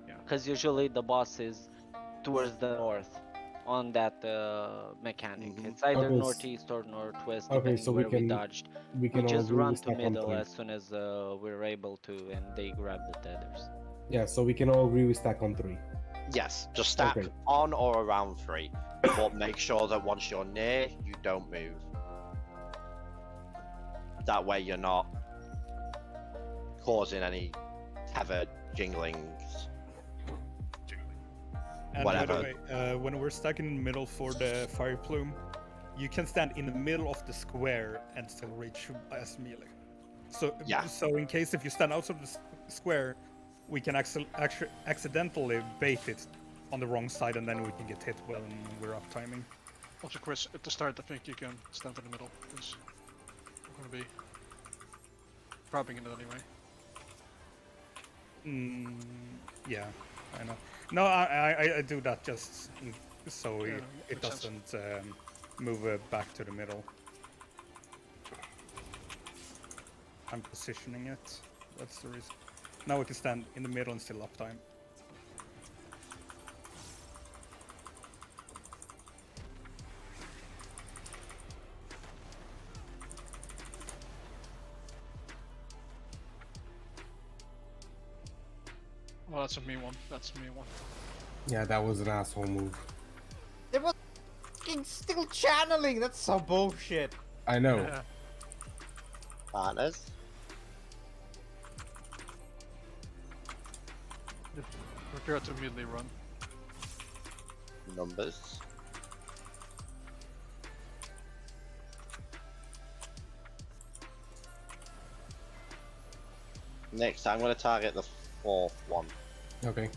Yeah. Because usually the boss is towards the north on that mechanic. Mhm. It's either Okay, s- northeast or northwest, okay, depending so we where we can- dodged. We We can all just agree run we to stack on middle 3. as soon as we're able to, and they grab the tethers. Yeah, so we can all agree we stack on 3. Yes, just stack Okay. on or around 3, but make sure that once you're near, you don't move. That way you're not causing any tether jinglings. And Whatever. by the way, when we're stuck in the middle for the fire plume, you can stand in the middle of the square and still reach as melee. So, Yeah. So in case if you stand outside of the square, we can accidentally bait it on the wrong side, and then we can get hit when we're up timing. Also, Chris, at the start, I think you can stand in the middle. Because we're gonna be grabbing it anyway. Yeah, I know. No, I do that just so Yeah, it makes sense. doesn't move back to the middle. I'm positioning it. That's the reason. Now we can stand in the middle and still uptime. Well, that's a me one. That's a me one. Yeah, that was an asshole move. There was fucking still channeling. That's so bullshit. I know. Yeah. Partners. Prepare to immediately run. Numbers. Next, I'm going to target the 4th one. Okay.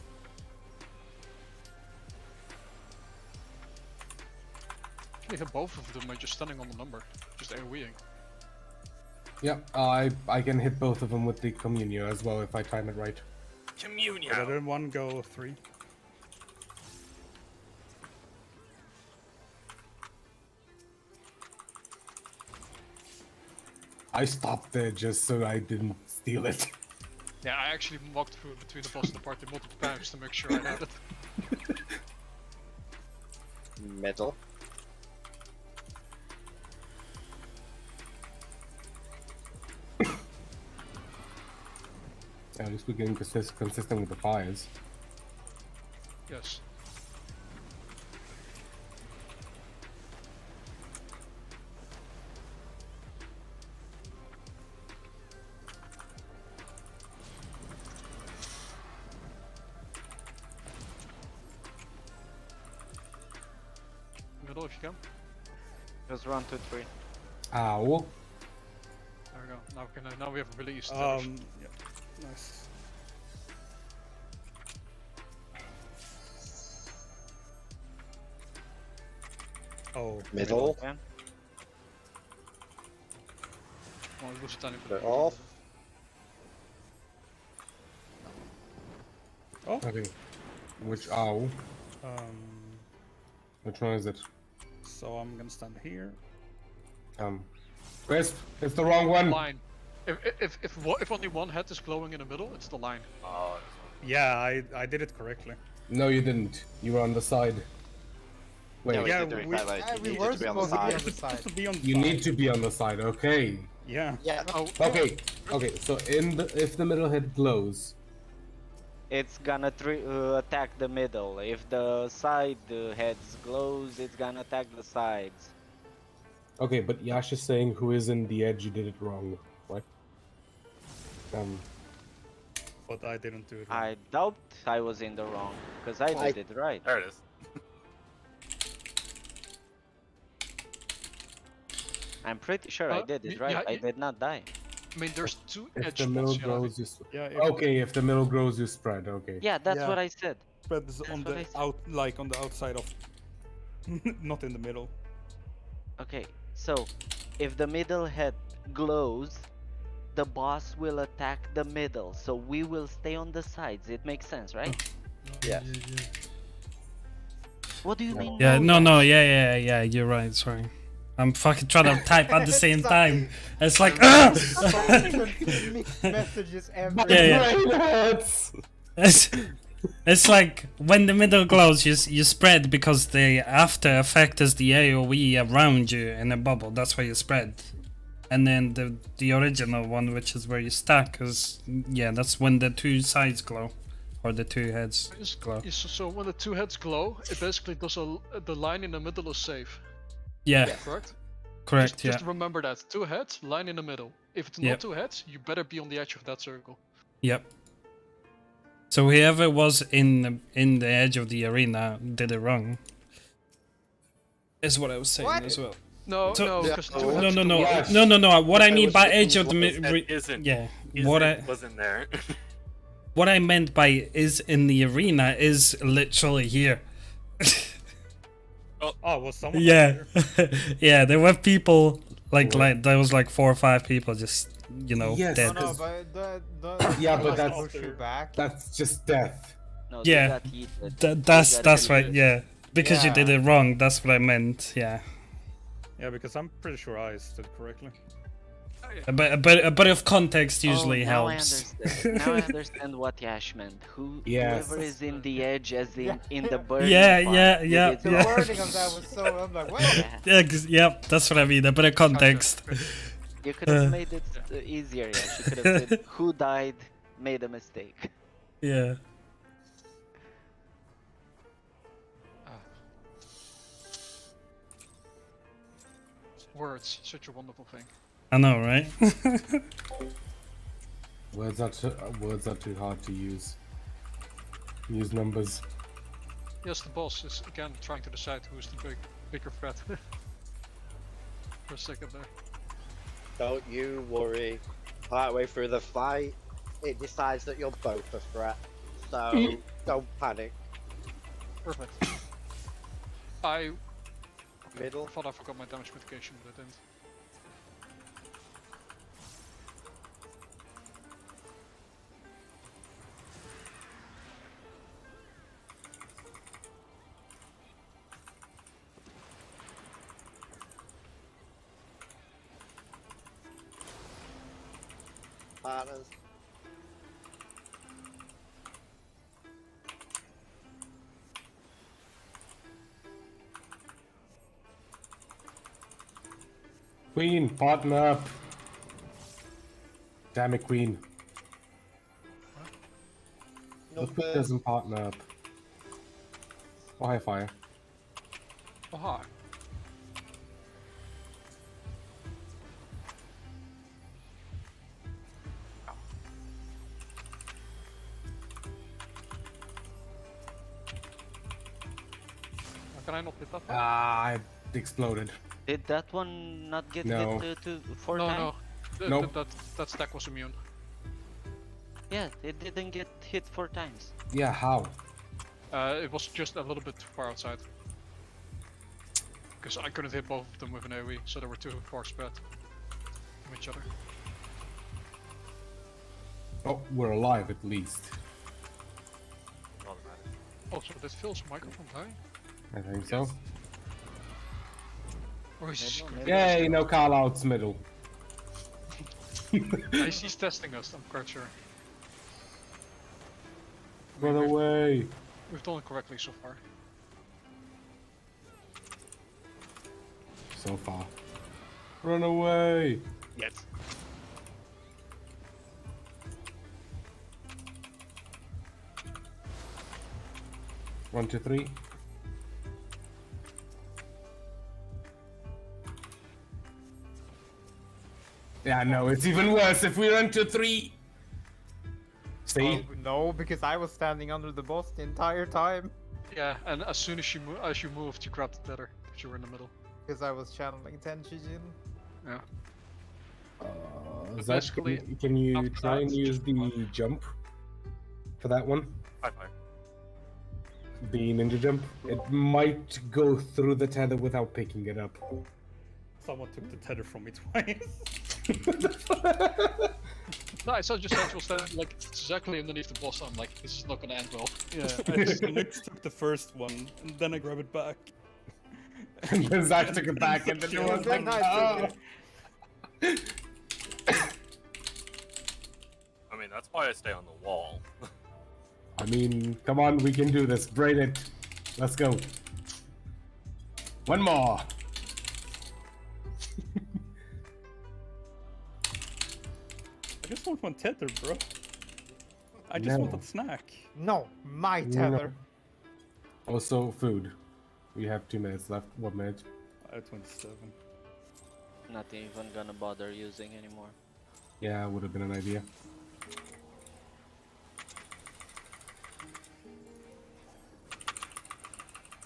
Actually, hit both of them by just standing on the number. Just AoEing. Yep, I can hit both of them with the Communio as well if I time it right. Communion. Rather than 1, go 3. I stopped there just so I didn't steal it. Yeah, I actually walked through between the boss and the party multiple times to make sure I had it. Middle. At least we're getting consistent with the fires. Yes. Middle if you can. Just 1, 2, 3. Ow. There we go. Now we have a really easy Yeah, nice. Oh, Middle. Yeah. Oh, it was a tiny They're bit. off. Okay. Which ow? Um, Which one is it? so I'm gonna stand here. Crisp, it's the wrong one. Line. If only one head is glowing in the middle, it's the line. Oh, Yeah, I did it correctly. No, you didn't. You were on the side. Wait, No, we Yeah, did do it we- that way. Yeah, You we needed were to be on the supposed to be side. on the It's supposed side. to be on the you side. need to be on the side. Okay. Yeah. Yeah. Oh, Okay. Okay. So if the middle head glows, It's gonna attack the middle. If the side heads glows, it's gonna attack the sides. okay. But Yash is saying who is in the edge, you did it wrong. What? But I didn't do it. I doubt I was in the wrong, because I did it right. there it is. I'm pretty sure I did it right. yeah, I did not die. I mean, there's two If edge the middle spots. grows, you. Yeah. Okay, if the middle grows, you spread. Okay. Yeah, that's Yeah. what I said. Spread this on what I the said. on the outside of, not in the middle. Okay, so if the middle head glows, the boss will attack the middle. So we will stay on the sides. It makes sense, right? Yeah. What do you mean? Yeah, no, Yash? yeah, you're right, sorry. I'm fucking trying to type at the same time. It's like, Mixed messages every Yeah, it's like when the middle glows, you spread because the after effect is the AoE around you in a bubble. That's why you spread. And then the original one, which is where you stack, is that's when the two sides glow, or the two heads glow. So when the two heads glow, it basically does the line in the middle is safe. Yeah, Correct? correct. Just remember that. Two heads, line in the middle. If it's Yep. not two heads, you better be on the edge of that circle. Yep. So whoever was in the edge of the arena did it wrong. Is what I was saying What? as well. No, So- no, because two No, heads no, no, Yes. no. What I If I mean was by looking edge of the That isn't. yeah, Isn't, wasn't there. what I meant by is in the arena is literally here. Oh, was someone? Yeah, There? yeah. There were people like there was like 4 or 5 people just Yes. dead. No, but Yeah, but like that's- push you back. That's just death. No, Yeah. they got yeeted. That's got that's yeeted. right. Yeah, because you did Yeah. it wrong. That's what I meant. Yeah. Yeah, because I'm pretty sure I stood correctly. But if context usually now helps. I understand. Now I understand what Yash meant. Yes. Whoever is in the edge, as in the burning. Yeah, part, yeah, you yeah, did The it. yeah. wording of that was so. I'm like, what? Yeah. Yep, that's what I mean. A bit of context. You could have made it easier, Yash. You could have said, who died, made a mistake. Yeah. Words, such a wonderful thing. I know, right? Words are too hard to use. Use numbers. Yes, the boss is again trying to decide who's the bigger threat. For a second there. Don't you worry. Partway through the fight, it decides that you're both a threat. So don't panic. Perfect. I Middle. thought I forgot my damage mitigation, but I didn't. partners. Queen, partner up. Damn it, Queen. The Queen Numbers. doesn't partner up. Oh, hi, Fire. Oh, hi. How can I not hit that one? Ah, it exploded. Did that one not get No. hit to 4 No, times? no. Nope. That stack was immune. Yeah, it didn't get hit 4 times. Yeah, how? It was just a little bit too far outside. Because I couldn't hit both of them with an AoE, so they were too far spread from each other. Oh, we're alive at least. Automatic. Also, did Phil's microphone die? I think so. Or is he screaming? Yay, no call outs middle. He's testing us, I'm quite sure. Run away. We've done it correctly so far. So far. Run away. Yet. One, two, three. Yeah, no, it's even worse if we run to 3. See? Oh, no, because I was standing under the boss the entire time. Yeah, and as soon as you moved, you grabbed the tether if you were in the middle. Because I was channeling Tenjijin. Yeah. Zach, basically, can you after try and that, use the jump for that one? High five. The ninja jump? It might go through the tether without picking it up. Someone took the tether from me twice. No, I saw just actual stand like exactly underneath the boss. I'm like, this is not gonna end well. Yeah, I just took the first one, and then I grab it back. And then Zach took it back and then it was like, oh. I mean, that's why I stay on the wall. I mean, come on, we can do this. Braid it. Let's go. One more. I just want one tether, bro. I just want that snack. No, my tether. Also, food. We have 2 minutes left. 1 minute. I have 27. Not even gonna bother using anymore. Yeah, would have been an idea.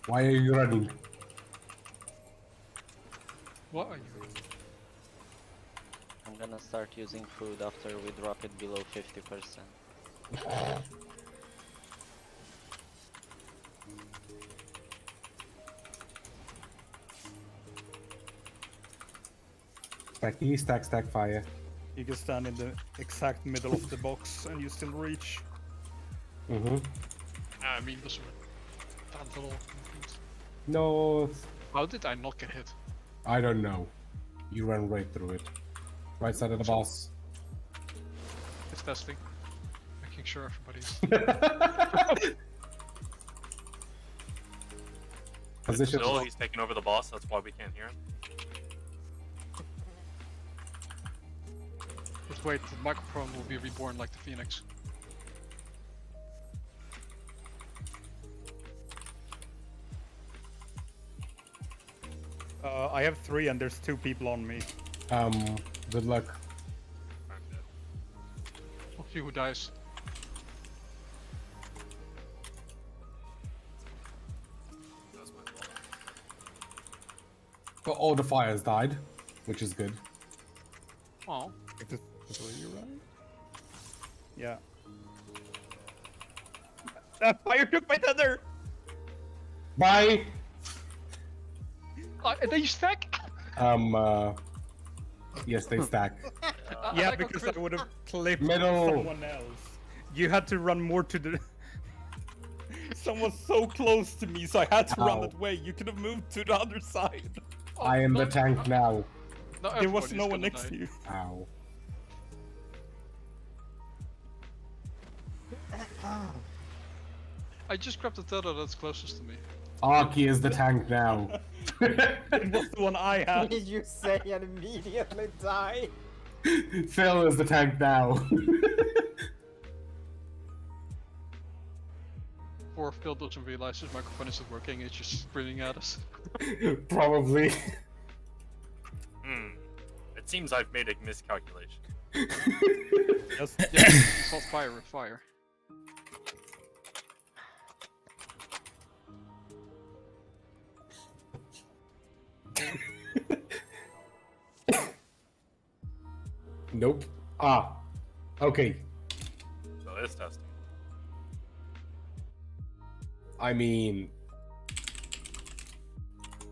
Why are you running? What are you? I'm gonna start using food after we drop it below 50%. Stack E, stack fire. You can stand in the exact middle of the box and you still reach. Mm-hmm. I mean, this one. That little movement. No, How did I not get hit? I don't know. You ran right through it. Right side of the boss. It's testing. Making sure everybody's. Position. Still, he's taking over the boss, that's why we can't hear him. Just wait, the microphone will be reborn like the Phoenix. I have 3 and there's 2 people on me. Good luck. I'm dead. We'll see who dies. That's my fault. But all the fires died, which is good. Oh. Is where you right? Yeah. That fire took my tether! Bye! And then you stack? Yes, they stack. Yeah, I got because I crit- would have clipped Middle. someone else. You had to run more to the... Someone so close to me, so I had to run Ow. that way. You could have moved to the other side. I am the tank now. Not There was everybody's no one gonna next die. to you. Ow. I just grabbed the tether that's closest to me. Arky is the tank now. It was the one I had. Did you say and immediately die? Phil is the tank now. Or Phil doesn't realize his microphone isn't working, it's just screaming at us. Probably. It seems I've made a miscalculation. Yes. Yeah, it's not fire with fire. Nope. Ah. Okay. So it's testing. I mean,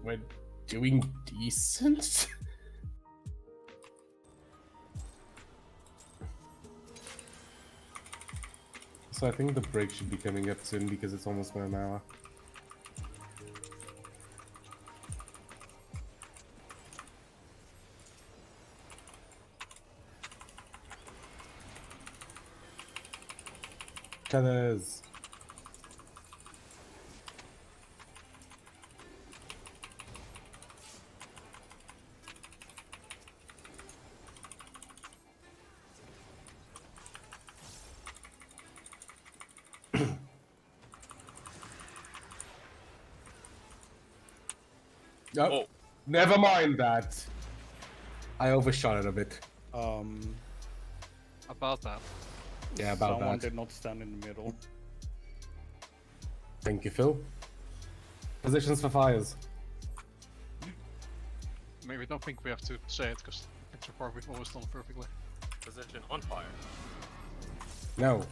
we're doing decent. So I think the break should be coming up soon because it's almost been an hour. Tethers. Oh, never mind that. I overshot it a bit. About that. Yeah, about Someone that. did not stand in the middle. Thank you, Phil. Positions for fires. Maybe I don't think we have to say it because so far we've always done it perfectly. Position on fire. No.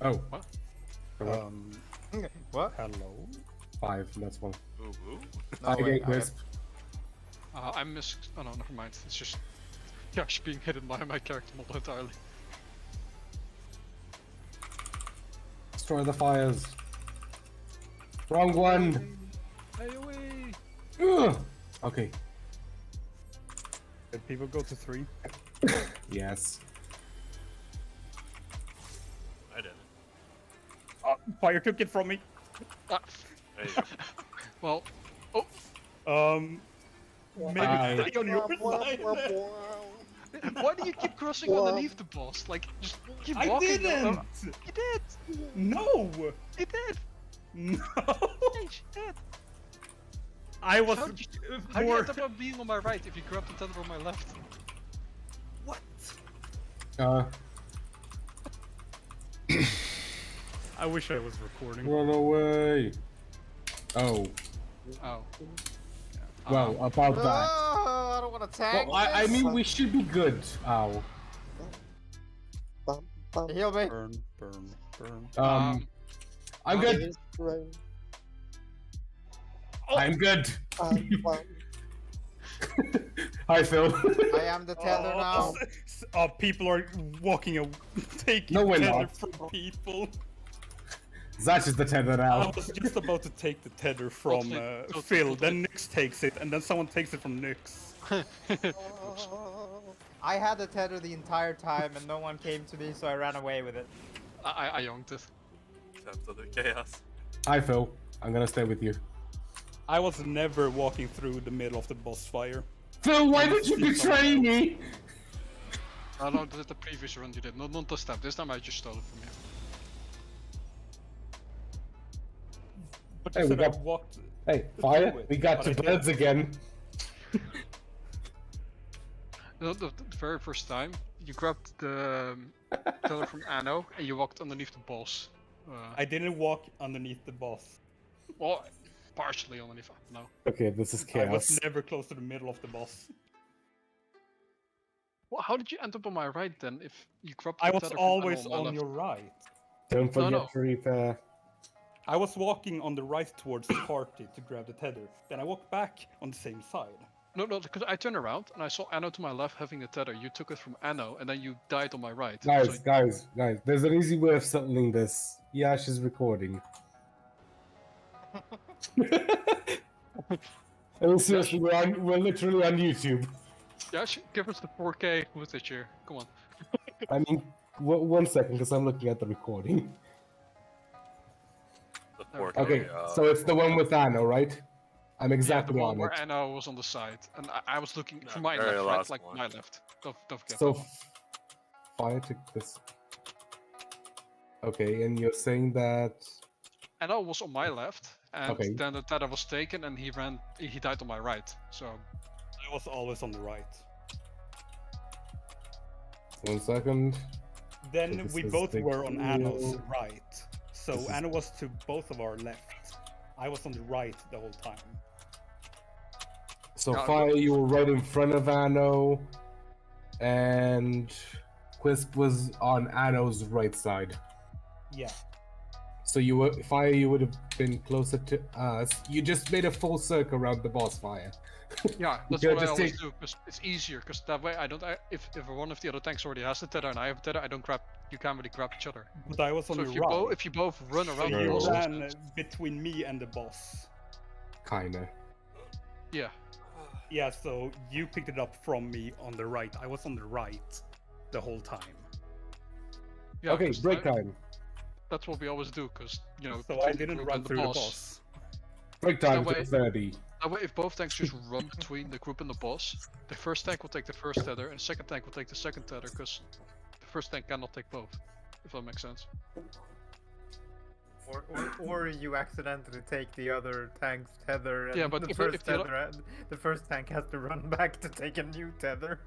Oh. What? What? Hello. 5, that's one. Ooh, ooh. No, I wait, get Wisp. I missed. Oh no, never mind. It's just Yash being hidden by my character model entirely. Destroy the fires. Wrong one. Hey away! Ugh. Okay. Did people go to 3? Yes. I didn't. Fire took it from me. Ah. There you go. Well, oh, Maybe Bye. stay on your side. why do you keep crossing underneath the boss? Like, just keep I walking. didn't. You did. No. You did. No. Hey, shit. I was How did you more. end up being on my right if you grabbed the tether on my left? What? I wish I was recording. Run away. Oh. Oh. Well, about that. Oh, I don't want to tag. Well, I mean, we should be good. Ow. Heal me. Burn, burn, burn. I'm good. I'm good. Hi, Phil. I am the tether now. People are walking, taking No, we're tether not. from people. That is the tether I now. was just about to take the tether from Phil, then Nyx takes it, and then someone takes it from Nyx. I had the tether the entire time and no one came to me, so I ran away with it. I yoinked it. Except of the chaos. Hi, Phil. I'm gonna stay with you. I was never walking through the middle of the boss fire. Phil, why did you betray me? Oh no, that's the previous run you did. No, not this time. This time I just stole it from you. But Hey, you we said I got- walked. Hey, fire. through it, We got but two I didn't. birds again. The very first time, you grabbed the tether from Anno and you walked underneath the boss. I didn't walk underneath the boss. Well, partially underneath. No. Okay, this is I was chaos. never close to the middle of the boss. Well, how did you end up on my right then? If you grabbed the I was tether from Anno always my on left? your right. Don't forget no. to repair. I was walking on the right towards the party to grab the tether. Then I walked back on the same side. No, because I turned around and I saw Anno to my left having the tether. You took it from Anno and then you died on my right. Guys, So- guys. There's an easy way of settling this. Yash is recording. And seriously, we're literally on YouTube. Yeah, give us the 4K footage here. Come on. I mean, one second, because I'm looking at the recording. Work Okay, area, so it's the one with Anno, right? I'm Yeah, the exactly one on where it. Anna was on the side, and I was looking The to my very left, right? last Like one. my left. Don't forget So, that one. fire took this. Okay, and you're saying that. Anna was on my left, and Okay. then the tether was taken, and he died on my right. So I was always on the right. 1 second. Then this we is both the were on Anna's queue. right. So This is- Anna was to both of our left. I was on the right the whole time. So Yeah, fire, you were right in front of Anno, and Quisp was on Anno's right side. Yeah. So you were fire. You would have been closer to us. You just made a full circle around the boss fire. yeah, that's Yeah, what I just always take- do, because it's easier. Because that way, if one of the other tanks already has the tether and I have a tether, I don't grab. You can't really grab each other. But I was on So the if you right. if you both run So around the you boss, ran between me and the boss. Kinda. yeah, Yeah, so you picked it up from me on the right. I was on the right the whole time. yeah. Okay, 'cause break time. That's what we always do, because you know. So between I the didn't group run and through the boss. Break time. That way- 30. That way, if both tanks just run between the group and the boss, the first tank will take the first tether, and the second tank will take the second tether, because the first tank cannot take both. If that makes sense. Or you accidentally take the other tank's tether, and Yeah, but the if first the other- tether, the first tank has to run back to take a new tether.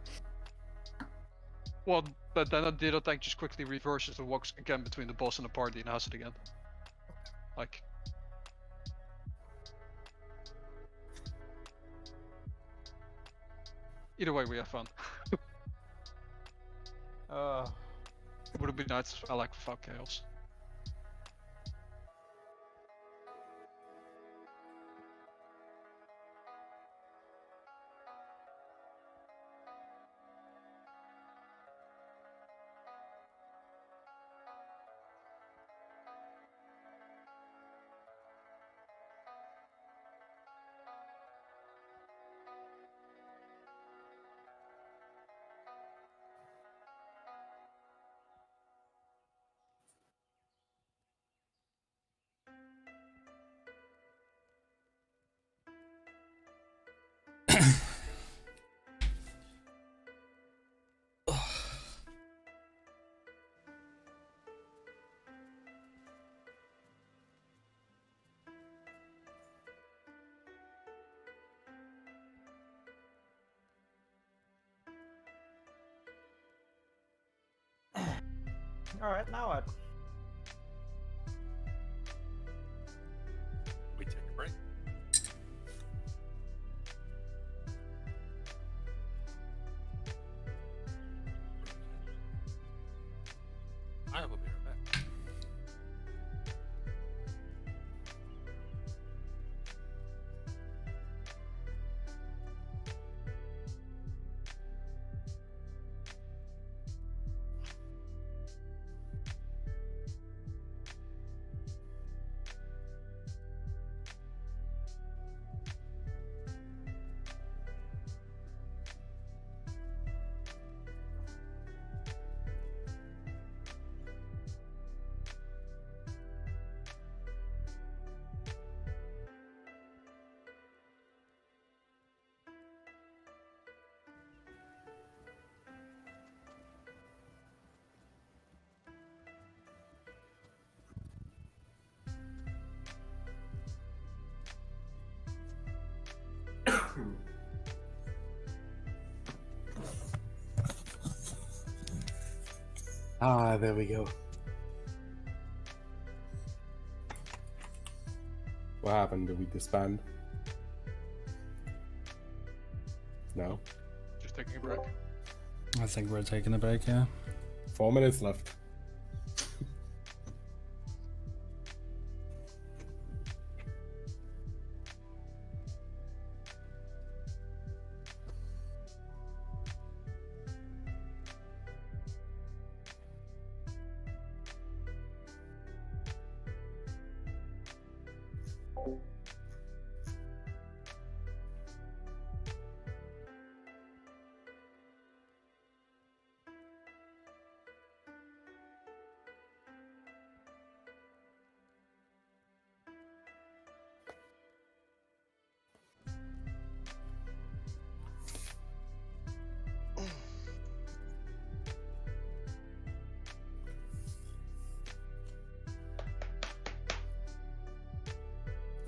Well, but then the other tank just quickly reverses and walks again between the boss and the party and has it again. Like. Either way, we have fun. It would be nice. I like fuck chaos. All right, now what? We take a break. I will be right back. Ah, there we go. What happened? Did we disband? No. Just taking a break. I think we're taking a break, yeah. 4 minutes left.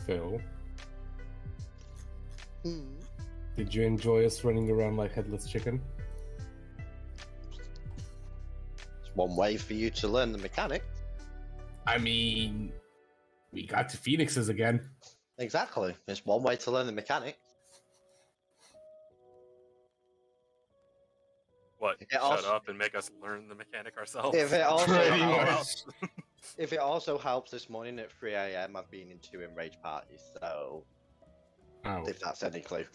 Phil, Hmm. did you enjoy us running around like headless chicken? It's one way for you to learn the mechanic. I mean, we got to Phoenixes again. Exactly. It's one way to learn the mechanic. What? It Shut also- up and make us learn the mechanic ourselves. If it also Pretty helps, much. if it also helps, this morning at 3 a.m. I've been in 2 enraged parties, so Oh, if that's any clue.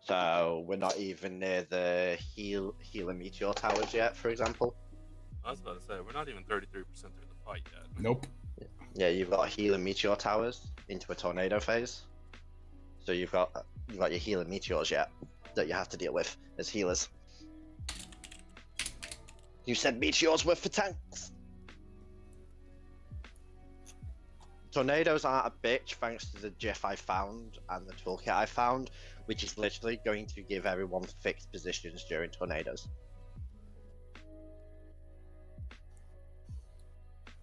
So we're not even near the healer meteor towers yet, for example. I was about to say, we're not even 33% through the fight yet. nope. Yeah, you've got healer meteor towers into a tornado phase. So you've got your healer meteors yet that you have to deal with as healers. You said meteors were for tanks. Tornadoes aren't a bitch thanks to the GIF I found and the toolkit I found, which is literally going to give everyone fixed positions during tornadoes.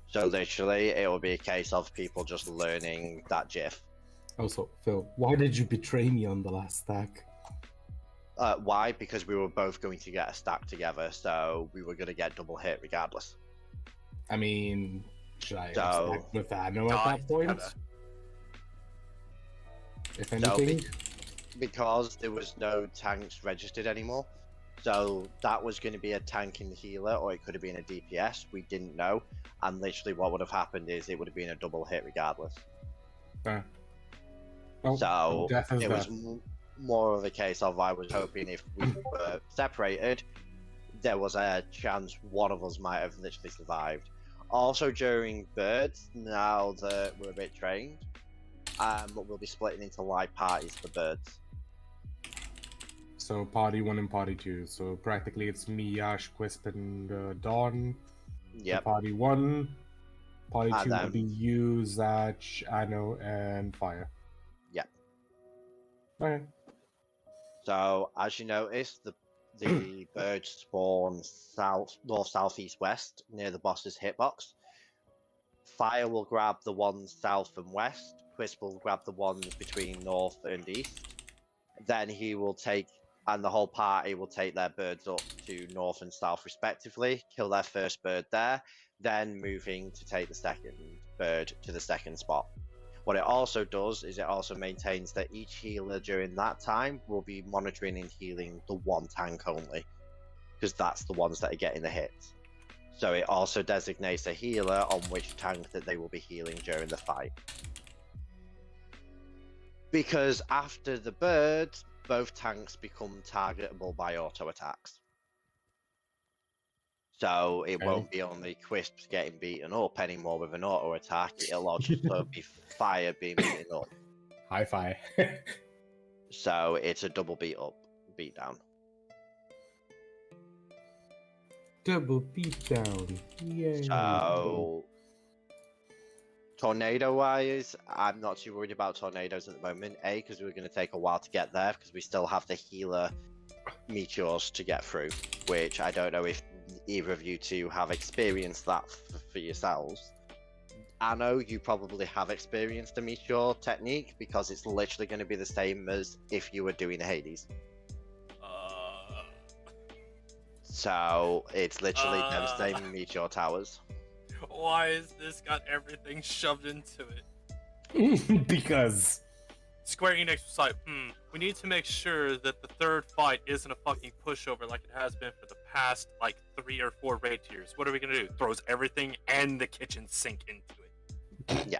So literally, it will be a case of people just learning that GIF. Also, Phil, why did you betray me on the last stack? Why? Because we were both going to get a stack together, so we were going to get double hit regardless. I mean, should I have So- stacked with Anno at Die that point? together. If So anything? because there was no tanks registered anymore, so that was going to be a tank and healer, or it could have been a DPS. We didn't know, and literally what would have happened is it would have been a double hit regardless. Well, So death is it was death. more of a case of I was hoping if we were separated, there was a chance one of us might have literally survived. Also during birds, now that we're a bit trained, we'll be splitting into light parties for birds. So party 1 and party 2. So practically it's me, Yash, Quisp, and Dawn. for Yep. Party 1. Party And 2 will then- be you, Zach, Anno, and Fire. Yep. Okay. So as you notice, the birds spawn north, south, east, west near the boss's hitbox. Fire will grab the ones south and west. Quisp will grab the ones between north and east. Then he will take, and the whole party will take their birds up to north and south respectively, kill their first bird there, then moving to take the second bird to the second spot. What it also does is it also maintains that each healer during that time will be monitoring and healing the one tank only, because that's the ones that are getting the hits. So it also designates a healer on which tank that they will be healing during the fight. Because after the birds, both tanks become targetable by auto attacks. So it Okay. won't be only Quisps getting beaten up anymore with an auto attack, it'll also be Fire being beaten up. High five. So it's a double beat down. Double beatdown. Yay. So tornado wise, I'm not too worried about tornadoes at the moment. A, because we're going to take a while to get there, because we still have the healer meteors to get through, which I don't know if either of you two have experienced that for yourselves. I know you probably have experienced the meteor technique, because it's literally going to be the same as if you were doing Hades. So it's literally them same meteor towers. Why is this got everything shoved into it? Because Square Enix was like, we need to make sure that the third fight isn't a fucking pushover like it has been for the past, like, 3 or 4 raid tiers. What are we gonna do? Throws everything and the kitchen sink into it. Yeah.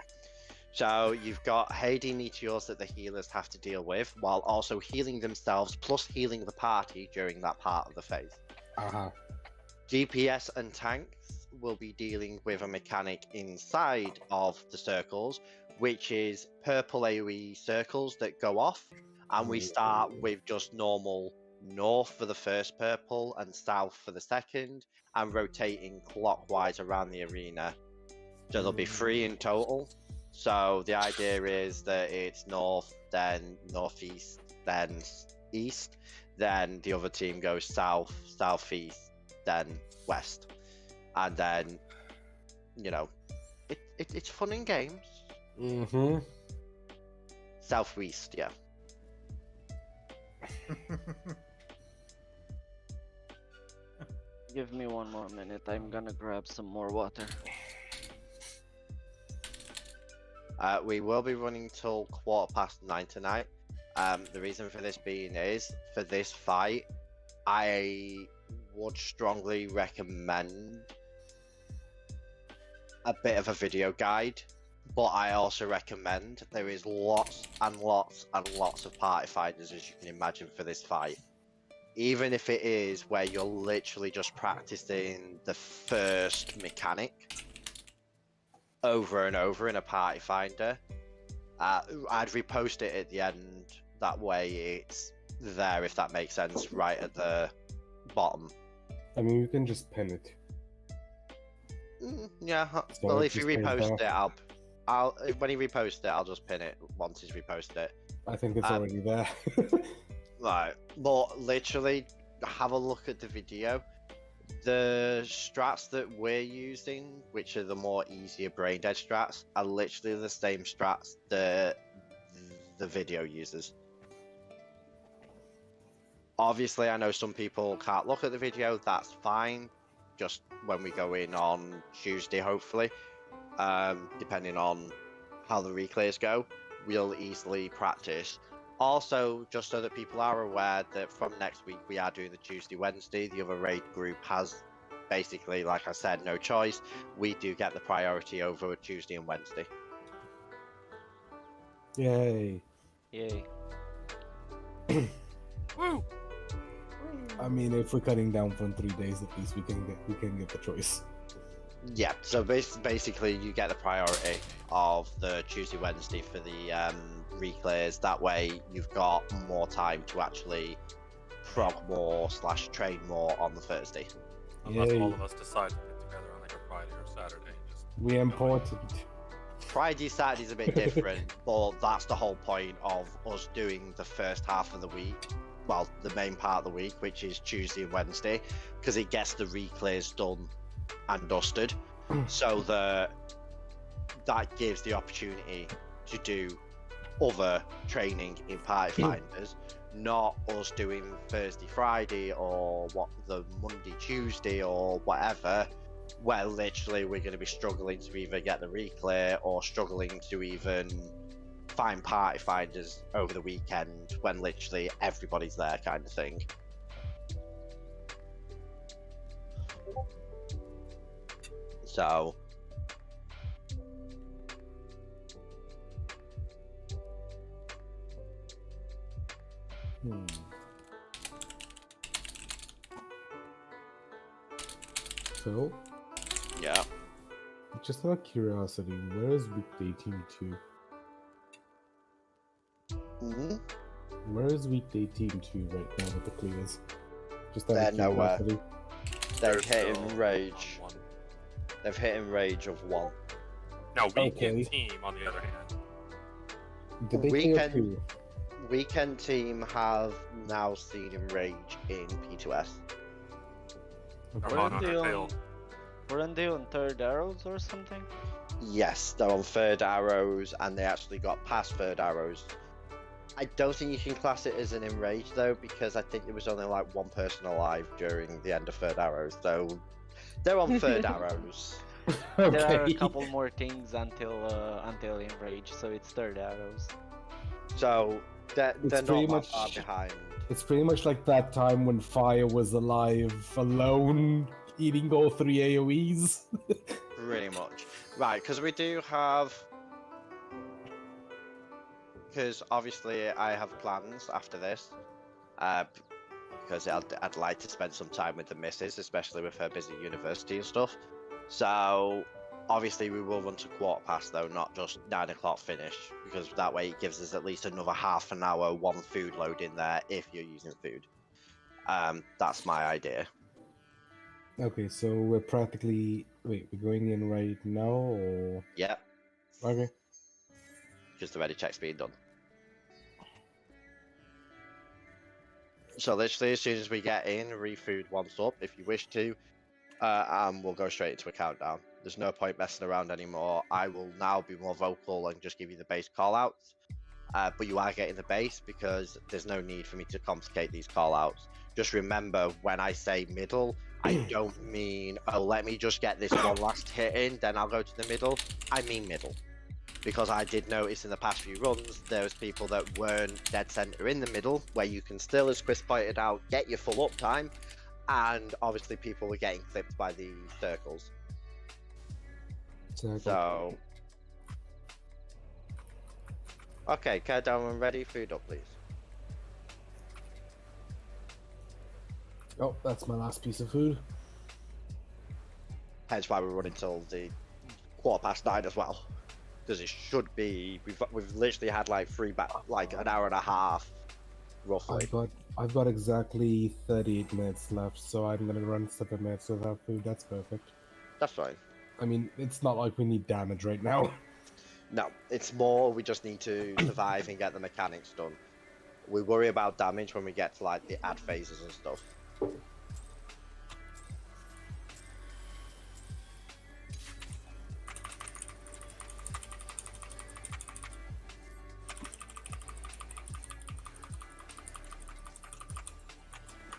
So you've got Hades meteors that the healers have to deal with, while also healing themselves, plus healing the party during that part of the phase. DPS and tanks will be dealing with a mechanic inside of the circles, which is purple AoE circles that go off, and we start with just normal north for the first purple and south for the second, and rotating clockwise around the arena. So there'll be 3 in total. So the idea is that it's north, then northeast, then east, then the other team goes south, southeast, then west. And then you know, it's fun in games. Mm-hmm. Southeast, yeah. Give me one more minute. I'm gonna grab some more water. We will be running till 9:15 tonight. The reason for this being is, for this fight, I would strongly recommend a bit of a video guide, but I also recommend there is lots and lots and lots of party finders, as you can imagine, for this fight. Even if it is where you're literally just practicing the first mechanic over and over in a party finder, I'd repost it at the end. That way it's there, if that makes sense, right at the bottom. I mean, you can just pin it. Yeah, So well, it if you just pays repost off. it, I'll when he reposts it, I'll just pin it once he's reposted it. I think it's already there. Right, but literally, have a look at the video. The strats that we're using, which are the more easier brain dead strats, are literally the same strats that the video uses. Obviously, I know some people can't look at the video, that's fine. Just when we go in on Tuesday, hopefully, depending on how the reclays go, we'll easily practice. Also, just so that people are aware that from next week we are doing the Tuesday, Wednesday. The other raid group has basically, like I said, no choice. We do get the priority over Tuesday and Wednesday. Yay. Yay. Woo! I mean, if we're cutting down from 3 days, at least we can get the choice. Yeah, so basically you get the priority of the Tuesday, Wednesday for the reclays. That way you've got more time to actually prog more / train more on the Thursday. Unless Yay. all of us decide to get together on like a Friday or Saturday. Just We important. Friday, Saturday's a bit different, but that's the whole point of us doing the first half of the week. Well, the main part of the week, which is Tuesday and Wednesday, because it gets the reclays done and dusted, so that gives the opportunity to do other training in party finders, not us doing Thursday, Friday, or the Monday, Tuesday, or whatever, where literally we're going to be struggling to either get the reclay or struggling to even find party finders over the weekend when literally everybody's there, kind of thing. So So, yeah, just out of curiosity, where is weekday team 2? Where is weekday team 2 right now with the clears? Just out They're of nowhere. curiosity. they're still hitting rage. on one. They've hit in rage of 1. Now, weekend Okay. team, on the other hand, Did they clear Weekend- 2? Weekend team have now seen in rage in P3S. Okay. Armano had failed. Weren't they on third arrows or something? Yes, they're on third arrows, and they actually got past third arrows. I don't think you can class it as an enrage though, because I think there was only like one person alive during the end of third arrows, so they're on third arrows. There are a Okay. couple more things until enrage, so it's third arrows. So they're It's not pretty that much- far behind. It's pretty much like that time when Fire was alive, alone, eating all 3 AoEs. Pretty much. Right, because we do have... Because obviously I have plans after this. Because I'd like to spend some time with the missus, especially with her busy university and stuff. So, obviously we will run to 1:15 though, not just 9 o'clock finish. Because that way it gives us at least another half an hour, one food load in there if you're using food. That's my idea. Okay, so we're practically... Wait, we're going in right now, or... Yep, Okay. just the ready check's being done. So literally, as soon as we get in, refood once up if you wish to, and we'll go straight into a countdown. There's no point messing around anymore. I will now be more vocal and just give you the base callouts. But you are getting the base because there's no need for me to complicate these callouts. Just remember, when I say middle, I don't mean, oh, let me just get this one last hit in, then I'll go to the middle. I mean middle. Because I did notice in the past few runs, there was people that weren't dead center in the middle, where you can still, as Chris pointed out, get your full uptime. And obviously people were getting clipped by the circles. So... Okay, countdown when ready, food up please. Oh, that's my last piece of food. Hence why we're running till the 9:15 as well. Because it should be, we've literally had like like an hour and a half, roughly. I've got exactly 38 minutes left, so I'm gonna run 7 minutes without food. That's perfect. That's fine. I mean, it's not like we need damage right now. No, it's more we just need to survive and get the mechanics done. We worry about damage when we get to like the ad phases and stuff.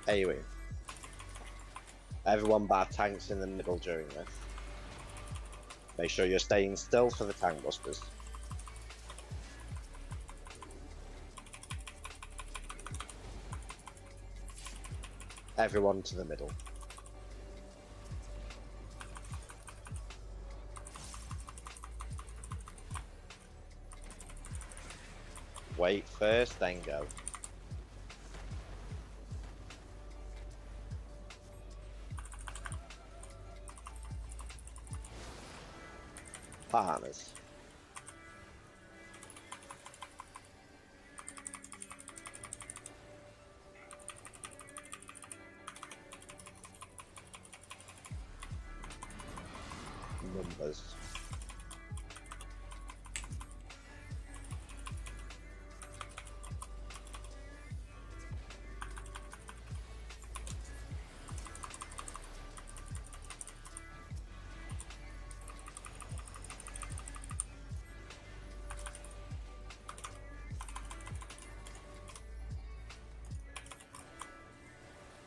Anyway, everyone bar tanks in the middle during this. Make sure you're staying still for the tank busters. Everyone to the middle. Wait first, then go. Farmers. Numbers.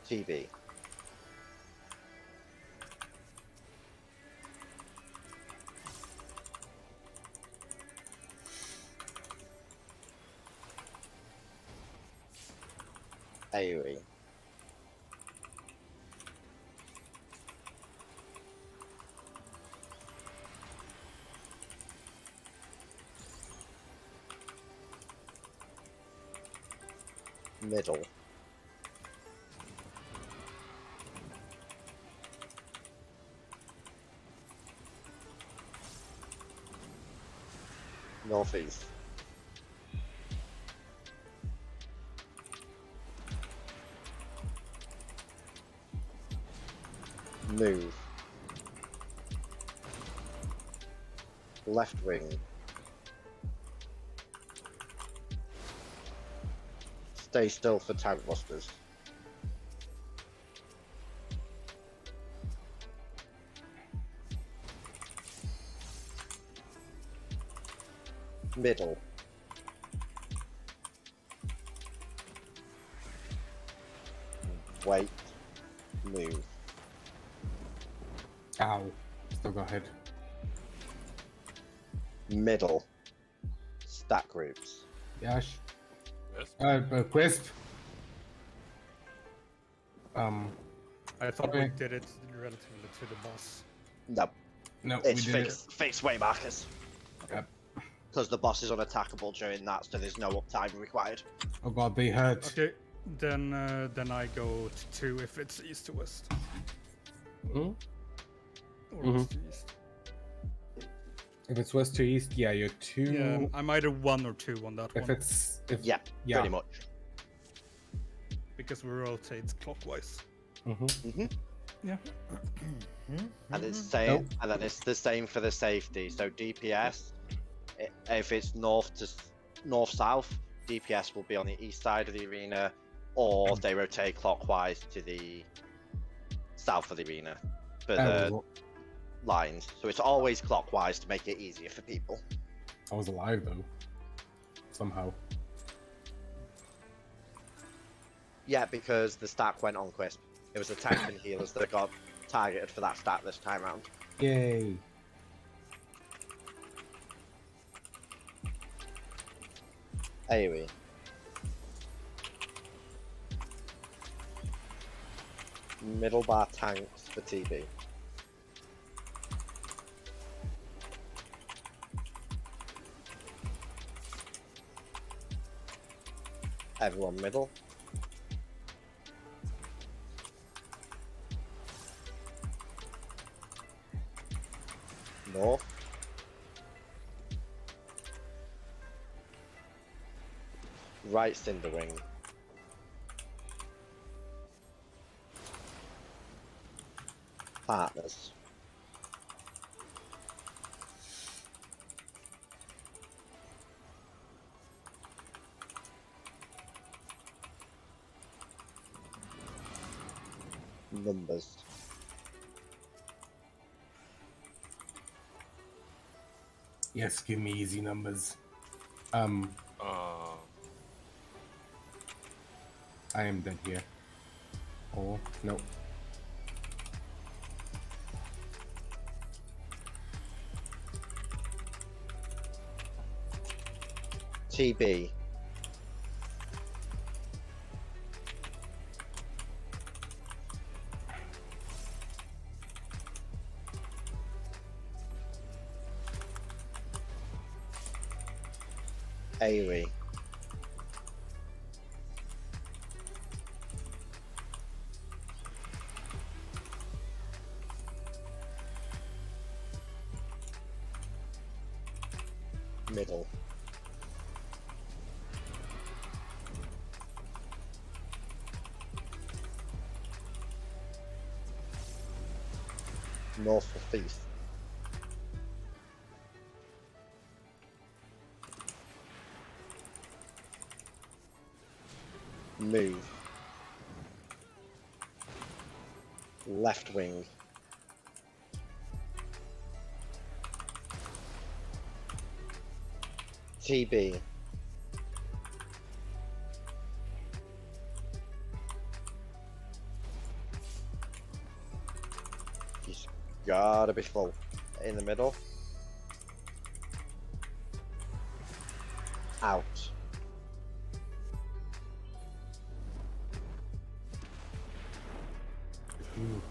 TV. AoE. Middle. Northeast. Move. Left wing. Stay still for tank busters. Middle. Wait. Move. Ow. Still go ahead. Middle. Stack groups. Yash. Yes. Quisp. I thought Okay. we did it relatively to the boss. No, No, it's we did fixed waymarkers. Yep. Because the boss is unattackable during that, so there's no uptime required. Oh god, they hurt. Okay, then I go to 2 if it's east to west. Hmm? Or Mhm. west to east. If it's west to east, yeah, you're 2. Yeah, I'm either 1 or 2 on that If one. Yeah, pretty much. Because we rotate clockwise. Mm-hmm. Yeah. And it's same, and then it's the same for the safety. So DPS, if it's north south, DPS will be on the east side of the arena, or they rotate clockwise to the south of the arena. For the lines, so it's always clockwise to make it easier for people. I was alive though. Somehow. Yeah, because the stack went on Quisp. It was the tank and healers that got targeted for that stat this time round. Yay. Anyway. Middle bar tanks for TB. Everyone middle. North. Right cinder wing. Partners. Numbers. Yes, give me easy numbers. I am dead here. Oh, no. TB. AoE. Middle. North for Thief. Move. Left wing. TB. He's gotta be full. In the middle. Out. Ooh.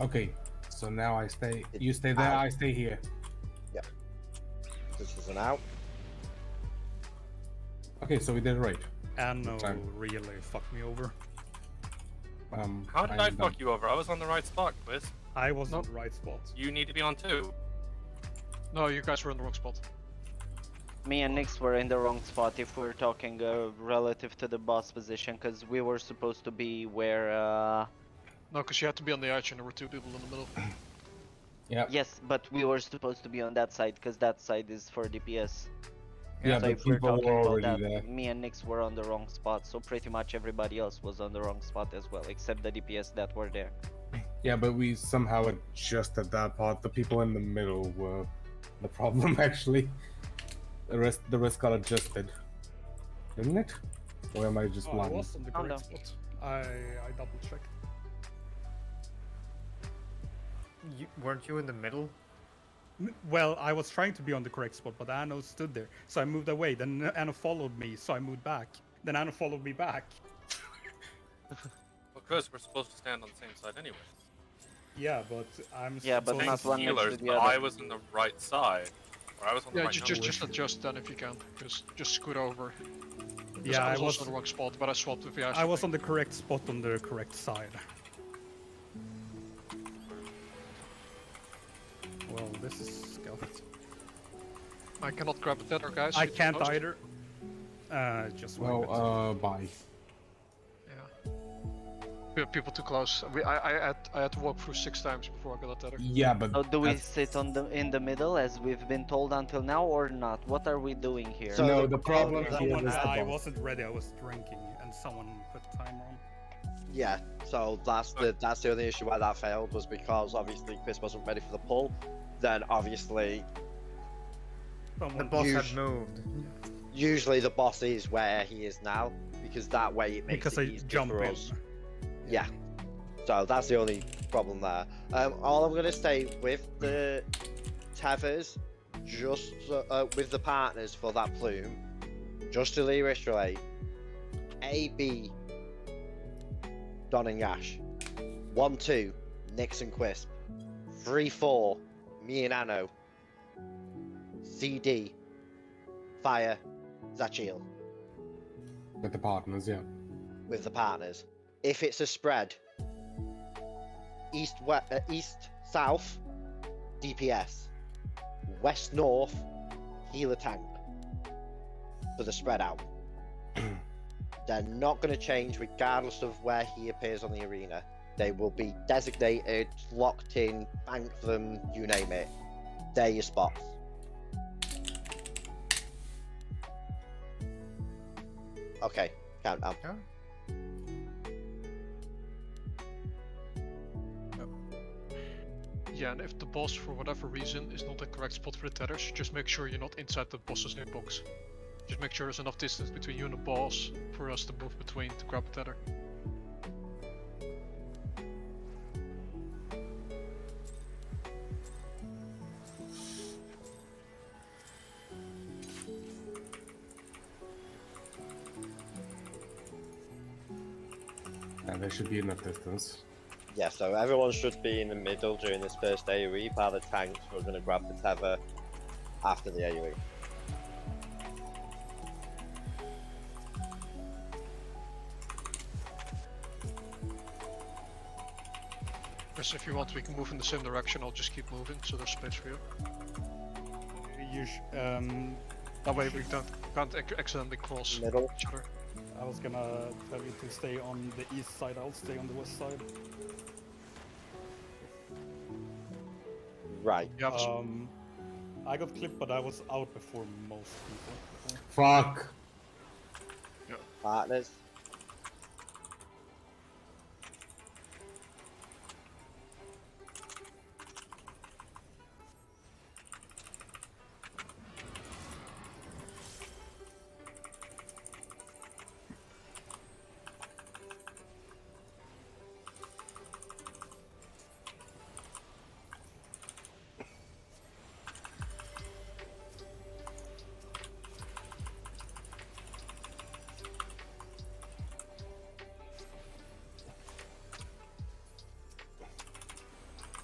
Okay, so now I stay. You stay there, I stay here. Yep. This is an out. Okay, so we did it right. Anno Time. really fucked me over. How did I I'm fuck done. you over? I was on the right spot, Quiz. I was Nope. on the right spot. You need to be on 2. No, you guys were in the wrong spot. Me and Nix were in the wrong spot if we're talking relative to the boss position, because we were supposed to be where. No, because you had to be on the edge and there were 2 people in the middle. Yeah. Yes, but we were supposed to be on that side, because that side is for DPS. Yeah, So but if we're people talking were about already that, there. me and Nix were on the wrong spot, so pretty much everybody else was on the wrong spot as well, except the DPS that were there. Yeah, but we somehow adjusted that part. The people in the middle were the problem, actually. The rest got adjusted, didn't it? Or am I just Oh, I blind? was on the Oh, correct no. spot. I double checked. Weren't you in the middle? Well, I was trying to be on the correct spot, but Anno stood there, so I moved away. Then Anno followed me, so I moved back. Then Anno followed me back. Well, Chris, we're supposed to stand on the same side anyway. Yeah, but I'm. Yeah, but supposed not to- one next to Healers, the but other. I was on the right side. Or I was on the Yeah, right just number. adjust then if you can. Just scoot over. 'Cause Yeah, I I was was. also in the wrong spot, but I swapped with the I was on the correct spot on the correct side. Well, this is scuffed. I cannot grab a tether, guys. I you can't close. either. Just wait. Well, bye. Yeah. We have people too close. I had to walk through 6 times before I got a tether. Yeah, but So do we that's- sit in the middle as we've been told until now, or not? What are we doing here? So no, the the problem problem here Someone, is the I boss. wasn't ready. I was drinking, and someone put timer on. Yeah, so that's the only issue why that failed, was because obviously Chris wasn't ready for the pull. Then obviously The boss had moved. usually the boss is where he is now, because that way it makes Because it I easier jump for in. us. Yeah. So that's the only problem there. All I'm gonna say with the tethers, just with the partners for that plume, just to reiterate, A, B, Don and Yash. 1, 2, Nix and Quisp. 3, 4, me and Anno. CD, Fire, Zachiel. With the partners, yeah. With the partners. If it's a spread, east, south, DPS. West, north, healer tank. For the spread out. They're not going to change regardless of where he appears on the arena. They will be designated, locked in, bank them, you name it. They're your spots. Okay, countdown. Yeah, and if the boss, for whatever reason, is not the correct spot for the tethers, just make sure you're not inside the boss's hitbox. Just make sure there's enough distance between you and the boss for us to move between to grab a tether. And there should be enough distance. Yeah, so everyone should be in the middle during this first AoE, by the tanks who are going to grab the tether after the AoE. Chris, if you want, we can move in the same direction. I'll just keep moving, so there's space for you. That way we can't accidentally cross Middle. each other. I was gonna tell you to stay on the east side, I'll stay on the west side. Right. Yeah, I got clipped, but I was out before most people. Fuck! Partners.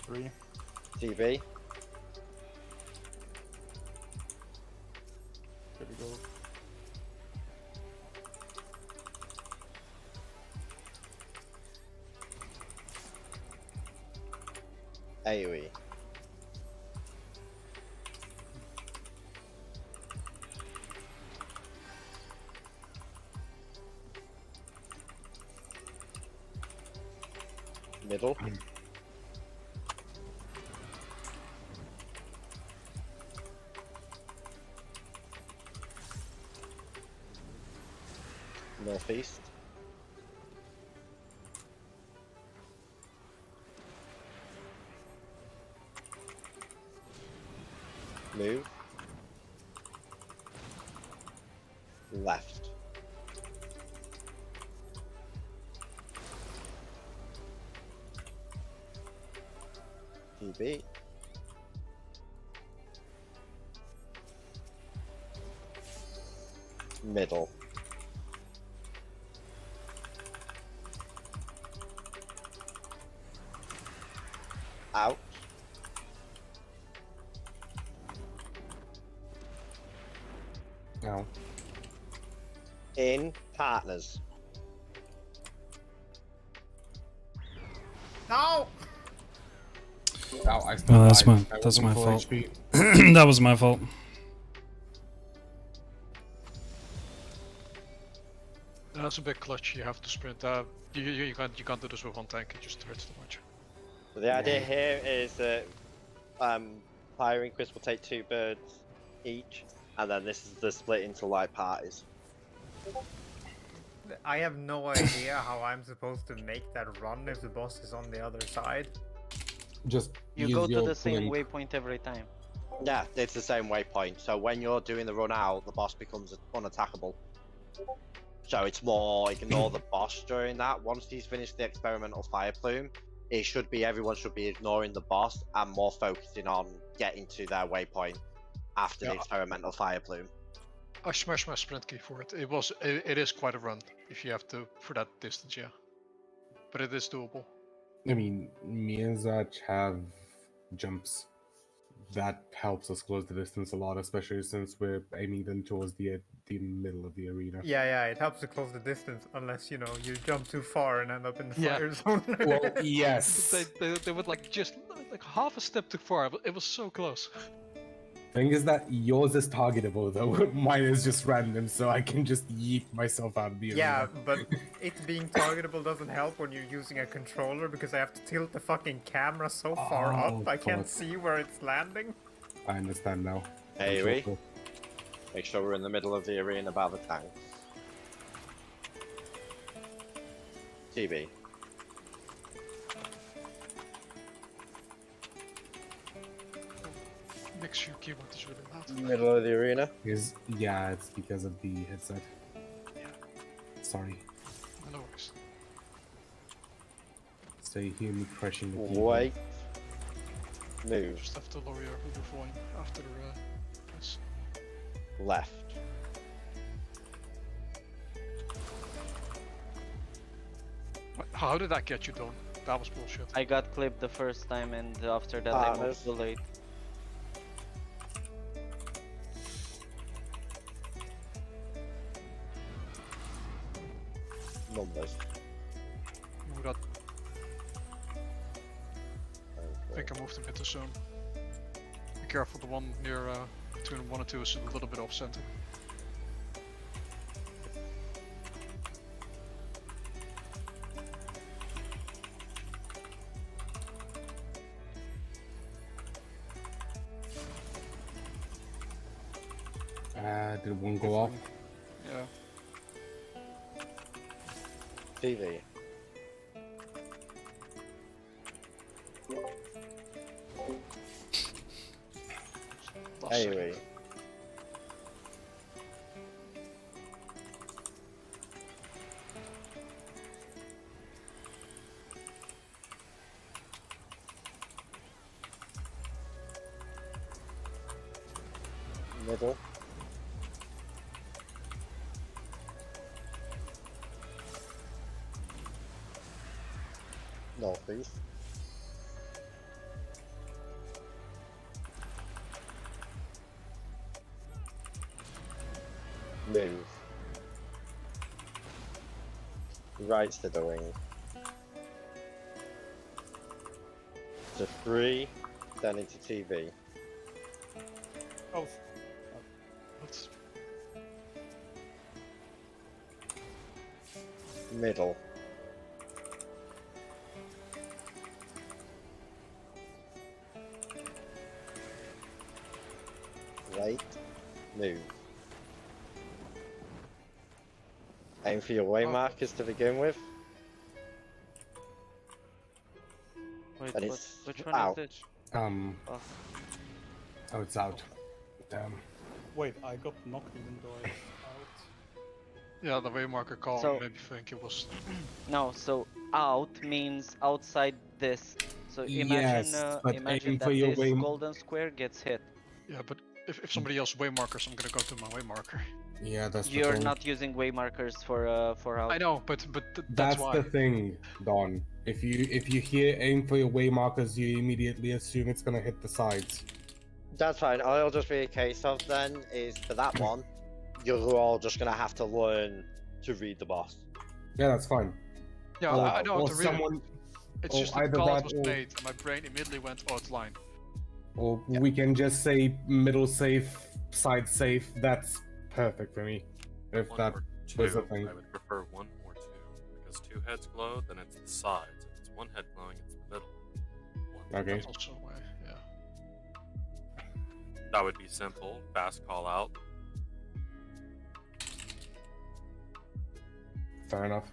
Three. TV. There we go. AoE. Middle. Northeast. Move. Left. DB. Middle. Out. No. In partners. No! Ow, I still Oh, that's died. my I that's wasn't my full fault. HP. That was my fault. That's a big clutch. You have to sprint. You can't do this with one tank. It just hurts too much. So the idea here is that Fire and Chris will take 2 birds each, and then this is the split into light parties. I have no idea how I'm supposed to make that run if the boss is on the other side. Just You use go to your the same blink. waypoint every time. Yeah, it's the same waypoint. So when you're doing the run out, the boss becomes unattackable. So it's more ignore the boss during that. Once he's finished the experimental fire plume, everyone should be ignoring the boss and more focusing on getting to their waypoint after the Yeah. experimental fire plume. I smashed my sprint key for it. It is quite a run if you have to for that distance, yeah. But it is doable. I mean, me and Zach have jumps. That helps us close the distance a lot, especially since we're aiming them towards the middle of the arena. Yeah, it helps to close the distance unless, you jump too far and end up in the Yeah. fire zone. Well, yes. They would like just like half a step too far. But it was so close. Thing is that yours is targetable though. Mine is just random, so I can just yeet myself out of the Yeah, arena. but it being targetable doesn't help when you're using a controller because I have to tilt the fucking camera so far Oh, up I can't fuck. see where it's landing. I understand now. Hey, I'm we sure. make sure we're in the middle of the arena by the tanks. TV. Next to your keyboard is really loud. Middle of the arena. Yeah, it's because of the headset. Yeah. Sorry. No worries. So you hear me crushing the keyboard. Wait. Move. Just have to lower your volume after this. Left. How did that get you done? That was bullshit. I got clipped the first time, and after that I moved too late. Numbers. Move that. I think I moved a bit too soon. Be careful, the one near between 1 and 2 is a little bit off center. Did one go off? Yeah. TV. Last second. Anyway. Middle. Northeast. Move. Right to the wing. To 3, then into TV. Oh, What? Middle. Right. Move. Aim for your way markers to begin with. Wait, And what, it's which one out. is this? Oh, it's out. Damn. wait, I got knocked even though I was out. Yeah, the waymarker call So- made me think it was. No, so out means outside this. So imagine, Yes, but imagine aim that for your this way- golden square gets hit. Yeah, but if somebody else waymarkers, I'm gonna go to my waymarker. Yeah, that's the You're thing. not using waymarkers for out. I know, but that's That's why. the thing, Don. If you hear aim for your way markers, you immediately assume it's gonna hit the sides. That's fine. I'll just be a case of then is for that one, you're all just gonna have to learn to read the boss. Yeah, that's fine. Yeah, I know how or to read it. someone, It's or just the either call that was or- made, and my brain immediately went, oh, it's line. or we can just say middle safe, side safe. That's perfect for me. If One that or was a two. thing. I would prefer 1 or 2 because 2 heads glow, then it's the sides. If it's 1 head glowing, it's the middle. Okay. That's also why, yeah. That would be simple. Fast call out. Fair enough.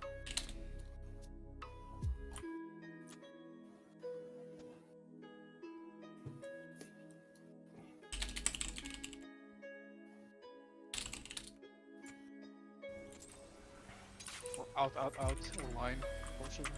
Or out, or line. Also good.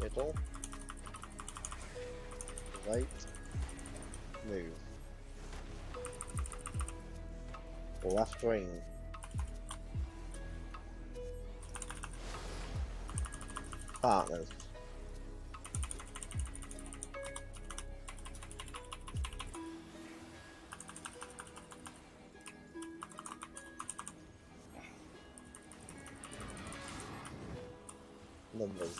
Middle. Right. Move. Left wing. Partners. Numbers.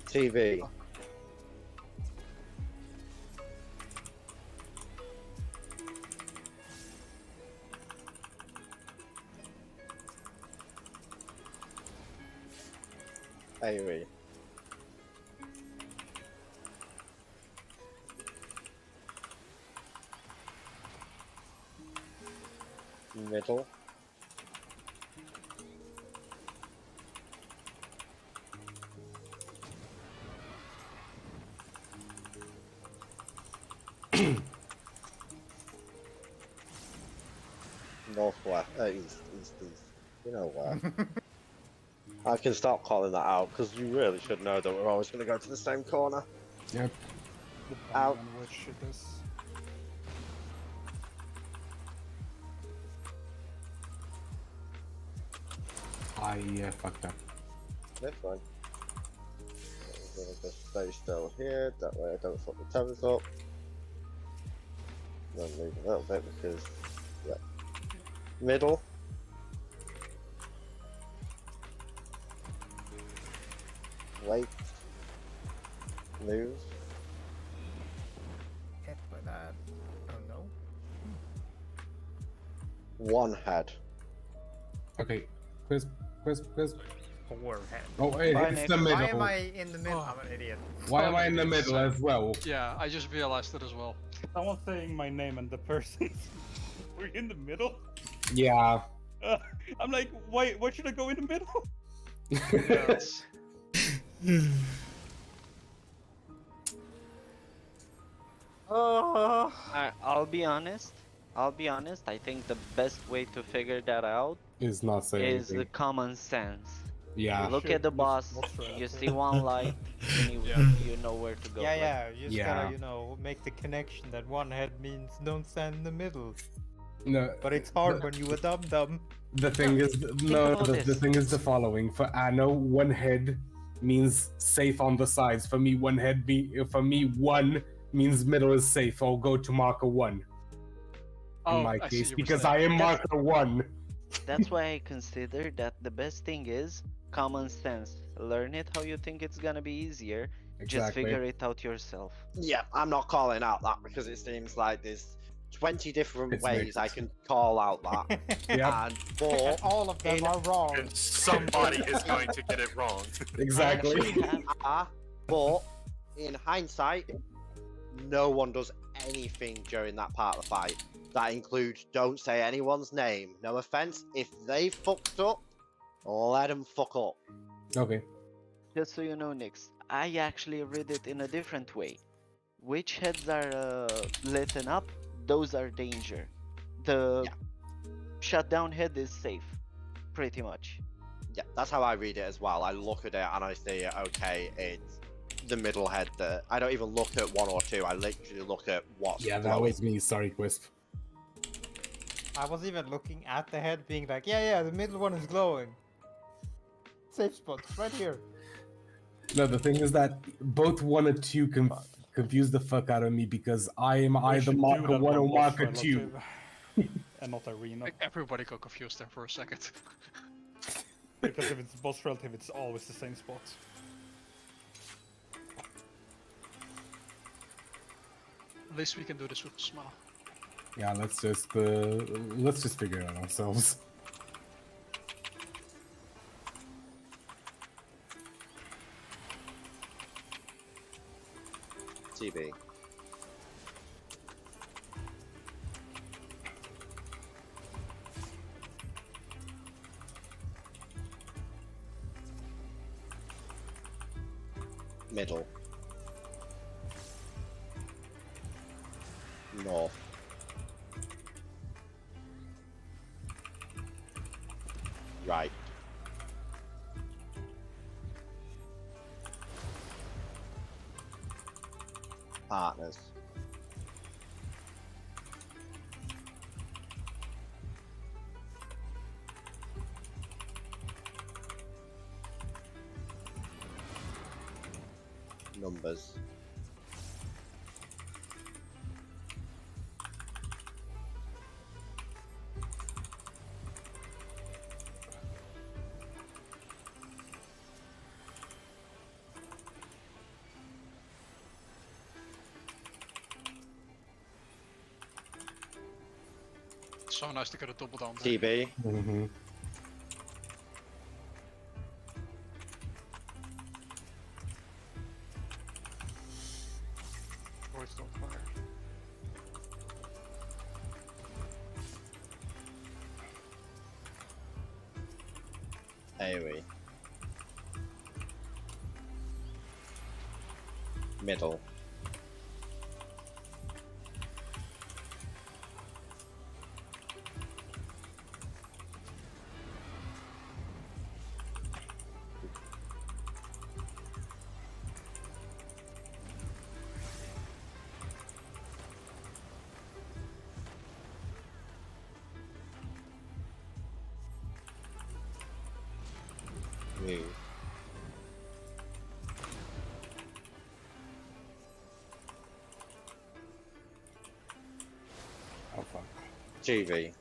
TV. Avery. Middle. Northwest, east. You know where. I can stop calling that out because you really should know that we're always going to go to the same corner. Yep. Depending Out. on which it is. I fucked up. That's fine. I'm going to just stay still here, that way I don't fuck the towers up. Then move a little bit because, yeah. Middle. Wait. Move. Hit by that. Oh no. One head. Okay. Crisp. Four head. Oh, hey, Bye, it's Nick. the middle. Why am I in the middle? Oh. I'm an idiot. Why am I in the middle as well? Yeah, I just realized it as well. Someone saying my name and the person. We're in the middle. Yeah. I'm like, why should I go in the middle? Yes. Oh. I'll be honest. I think the best way to figure that out Is not saying is the anything. common sense. Yeah. Look Sure, at the let's- boss. let's try that. You see one light, and you know where to go. Yeah, Like, yeah. You just Yeah. gotta, make the connection that one head means don't stand in the middle. No. But it's hard when you a dum dum. The thing is, about the this. thing is the following. For Anno, one head means safe on the sides. For me, one means middle is safe. I'll go to marker one. In my I see case, your because mistake. I am That's- marker one. That's why I consider that the best thing is common sense. Learn it how you think it's gonna be easier. Just Exactly. figure it out yourself. Yeah, I'm not calling out that because it seems like there's 20 different It's ways mixed. I can call out that. Yep. And but And all of them in- are wrong. And somebody is going to get it wrong. Exactly. but in hindsight, no one does anything during that part of the fight. That includes don't say anyone's name. No offense, if they fucked up, let them fuck up. Okay. Just so you know, Nix, I actually read it in a different way. Which heads are lit up, those are danger. The Yeah. shutdown head is safe, pretty much. Yeah, that's how I read it as well. I look at it and I say, okay, it's the middle head there. I don't even look at 1 or 2. I literally look at what's Yeah, that glowing. was me. Sorry, Quisp. I was even looking at the head, being like, yeah, the middle one is glowing. Safe spot, right here. No, the thing is that both 1 and 2 confuse the fuck out of me because I am We either should do marker that 1 or one boss marker 2. relative, and not arena. Like, everybody got confused there for a second. Because if it's boss relative, it's always the same spot. At least we can do this with a smile. Yeah, let's just figure it out ourselves. TB. Middle. North. Right. Partners. Numbers. It's so nice to get a double down there. TB. Mm-hmm. Voice don't fire. AoE. Middle. Move. Oh fuck. TV.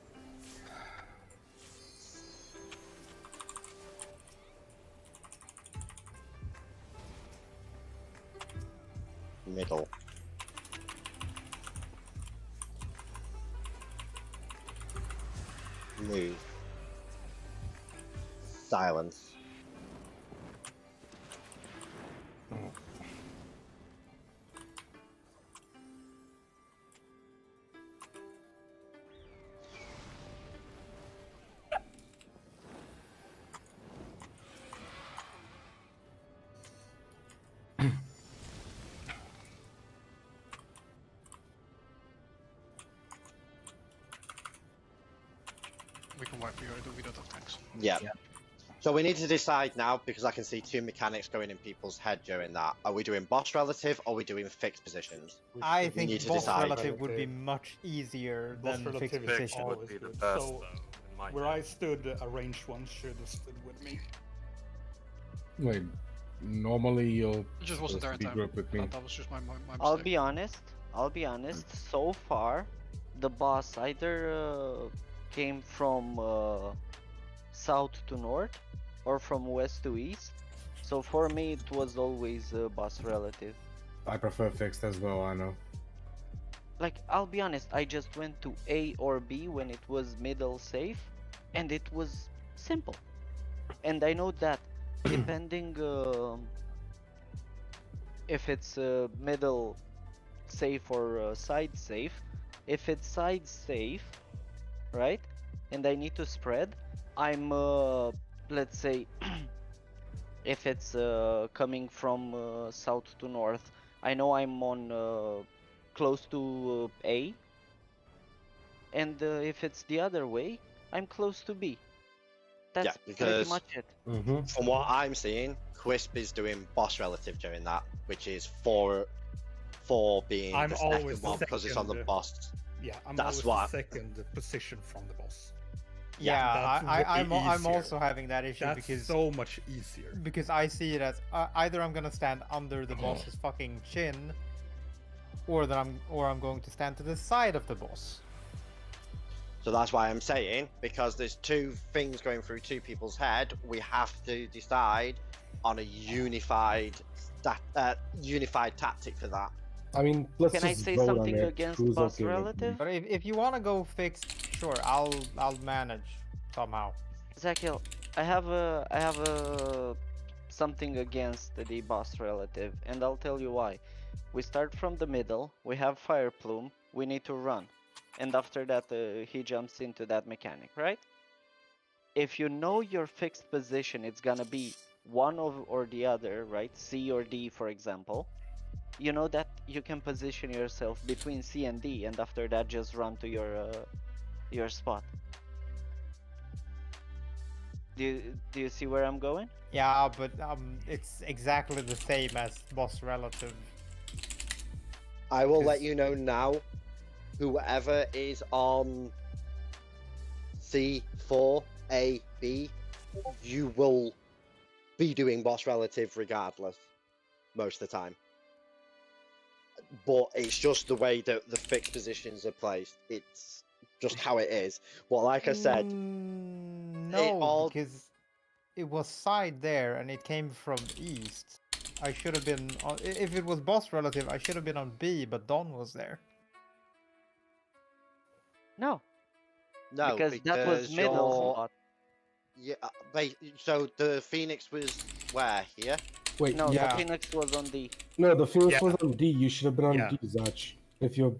Middle. Move. Silence. We can wipe you, we don't have tanks. Yeah. Yeah. So we need to decide now because I can see 2 mechanics going in people's head during that. Are we doing boss relative or are we doing fixed positions? I need think to boss decide. relative would be much easier Boss than relative fixed is position. always would be the good. best, So, though, in my where head. I stood, a ranged one should have stood with me. Wait, normally you'll It just wasn't there in time. group with me. That was just my mistake. I'll be honest, so far, the boss either came from south to north or from west to east. So for me, it was always boss relative. I prefer fixed as well, I know. Like, I'll be honest, I just went to A or B when it was middle safe, and it was simple. And I know that depending if it's middle safe or side safe, if it's side safe, right, and I need to spread, I'm let's say if it's coming from south to north, I know I'm on close to A, and if it's the other way, I'm close to B. That's pretty because- much it. From what I'm seeing, Quisp is doing boss relative during that, which is four being I'm the always second one because it's on the second. boss. Yeah, I'm That's always what- the second position from the boss. Yeah, that's I'm way I'm easier. also having that issue That's because so much easier. I see it as either I'm gonna stand under the boss's fucking chin, or I'm going to stand to the side of the boss. So that's why I'm saying, because there's two things going through two people's head, we have to decide on a unified tactic for that. I mean, let's Can I just say vote on something it. against Who's boss okay with it? relative? But if you want to go fixed, sure, I'll manage somehow. Zakiel, I have something against the boss relative, and I'll tell you why. We start from the middle, we have Fire Plume, we need to run, and after that he jumps into that mechanic, right? If you know your fixed position, it's gonna be one or the other, right? C or D, for example. You know that you can position yourself between C and D, and after that just run to your spot. Do you see where I'm going? Yeah, but it's exactly the same as boss relative. I will let you know now, whoever is on C4, A, B, you will be doing boss relative regardless, most of the time. But it's just the way that the fixed positions are placed. It's just how it is. Well, like I said, No, because it was side there and it came from east. I should have been on, if it was boss relative, I should have been on B, but Don was there. No, no, because that was middle you're- spot. Yeah, so the Phoenix was where? Here? Wait, No, yeah. the Phoenix was on D. no, the Phoenix Yeah. was on D. You should have been on Yeah. D, Zach. If you're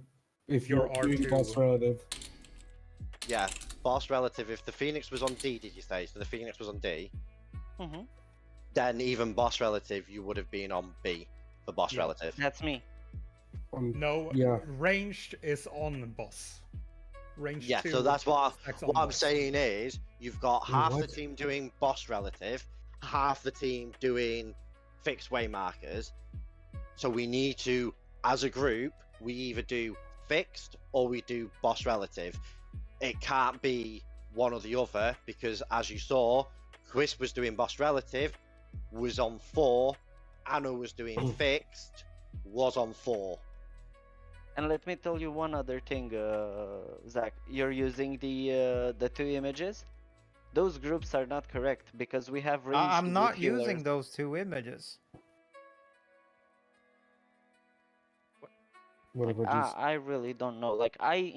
You're doing R2. boss relative. Yeah, boss relative. If the Phoenix was on D, did you say? So the Phoenix was on D. Mm-hmm. Then even boss relative, you would have been on B for boss Yeah. relative. That's me. No, Yeah. ranged is on boss. Ranged Yeah, 2 so that's what stacks on what I'm boss. saying is you've got half the What? team doing boss relative, half the team doing fixed way markers. So we need to, as a group, we either do fixed or we do boss relative. It can't be one or the other because, as you saw, Chris was doing boss relative, was on 4. Anna was doing fixed, was on 4. And let me tell you one other thing, Zach. You're using the two images. Those groups are not correct because we have ranged I'm not with healers. using those two images. What about you? I really don't know. Like I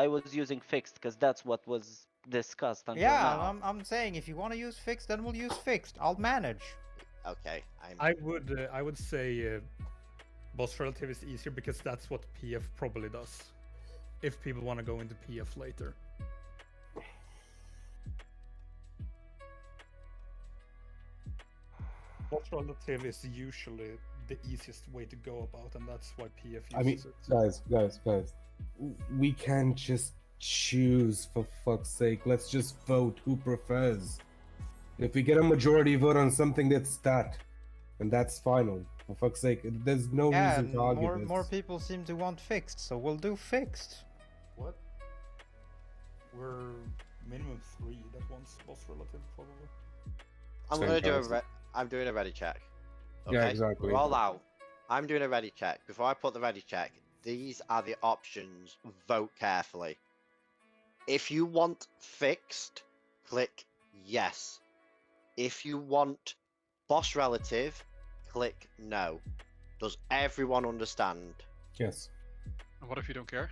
was using fixed because that's what was discussed until Yeah, now. I'm saying if you want to use fixed, then we'll use fixed. I'll manage. Okay, I would say boss relative is easier because that's what PF probably does. If people want to go into PF later. Boss relative is usually the easiest way to go about, and that's why PF uses I mean, it. guys, we can't just choose for fuck's sake. Let's just vote who prefers. If we get a majority vote on something that's that, and that's final. For fuck's sake, there's no Yeah, reason and to argue more this. more people seem to want fixed, so we'll do fixed. What? We're minimum 3 that wants boss relative, probably. I'm Same gonna do person. I'm doing a ready check. Yeah, exactly. We're all out. I'm doing a ready check. Before I put the ready check, these are the options. Vote carefully. If you want fixed, click yes. If you want boss relative, click no. Does everyone understand? Yes. And what if you don't care?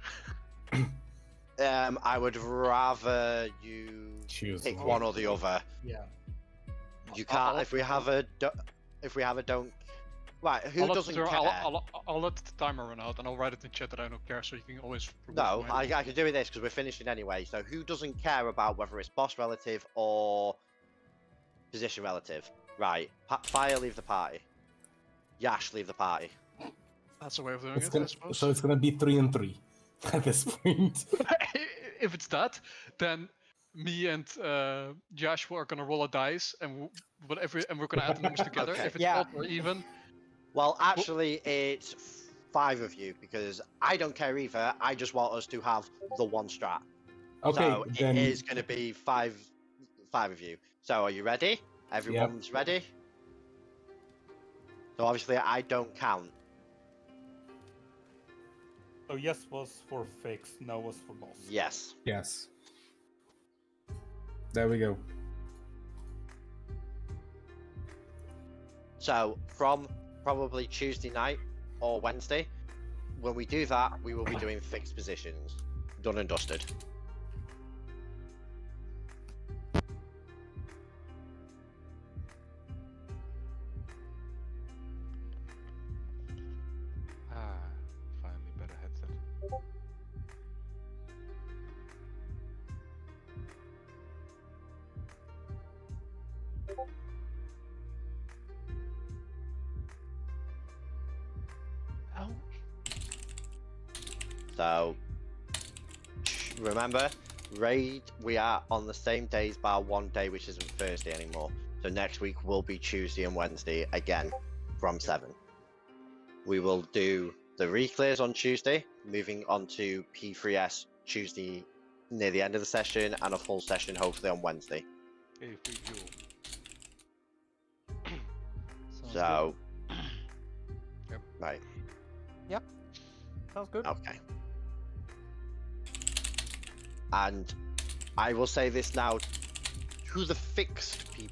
I would rather you Choose pick one. one or the other. Yeah. You can't. If we have a don't. Right, who doesn't care? I'll let the timer run out and I'll write it in chat that I don't care, so you can always. No, I can do it this because we're finishing anyway. So who doesn't care about whether it's boss relative or position relative? Right, Fire leave the party. Yash leave the party. That's a way of doing It's it, gonna, I suppose. so it's gonna be 3 and 3 at this point. If it's that, then me and Joshua are gonna roll a dice, and we're gonna add the numbers together. Okay. If it's Yeah. odd or even, Well, actually, it's 5 of you because I don't care either. I just want us to have the one strat. Okay, So then it is going to be five of you. So are you ready? Everyone's ready? So obviously I don't count. So yes was for fix, no was for boss. Yes. yes. There we go. So from probably Tuesday night or Wednesday, when we do that, we will be doing fixed positions. Done and dusted. Finally better headset. So remember, raid, we are on the same days bar one day, which isn't Thursday anymore. So next week will be Tuesday and Wednesday again from 7. We will do the reclears on Tuesday, moving on to P3S Tuesday near the end of the session, and a full session hopefully on Wednesday. If we do. Sounds So, Yep. right, Sounds good. okay. And I will say this now to the fixed people.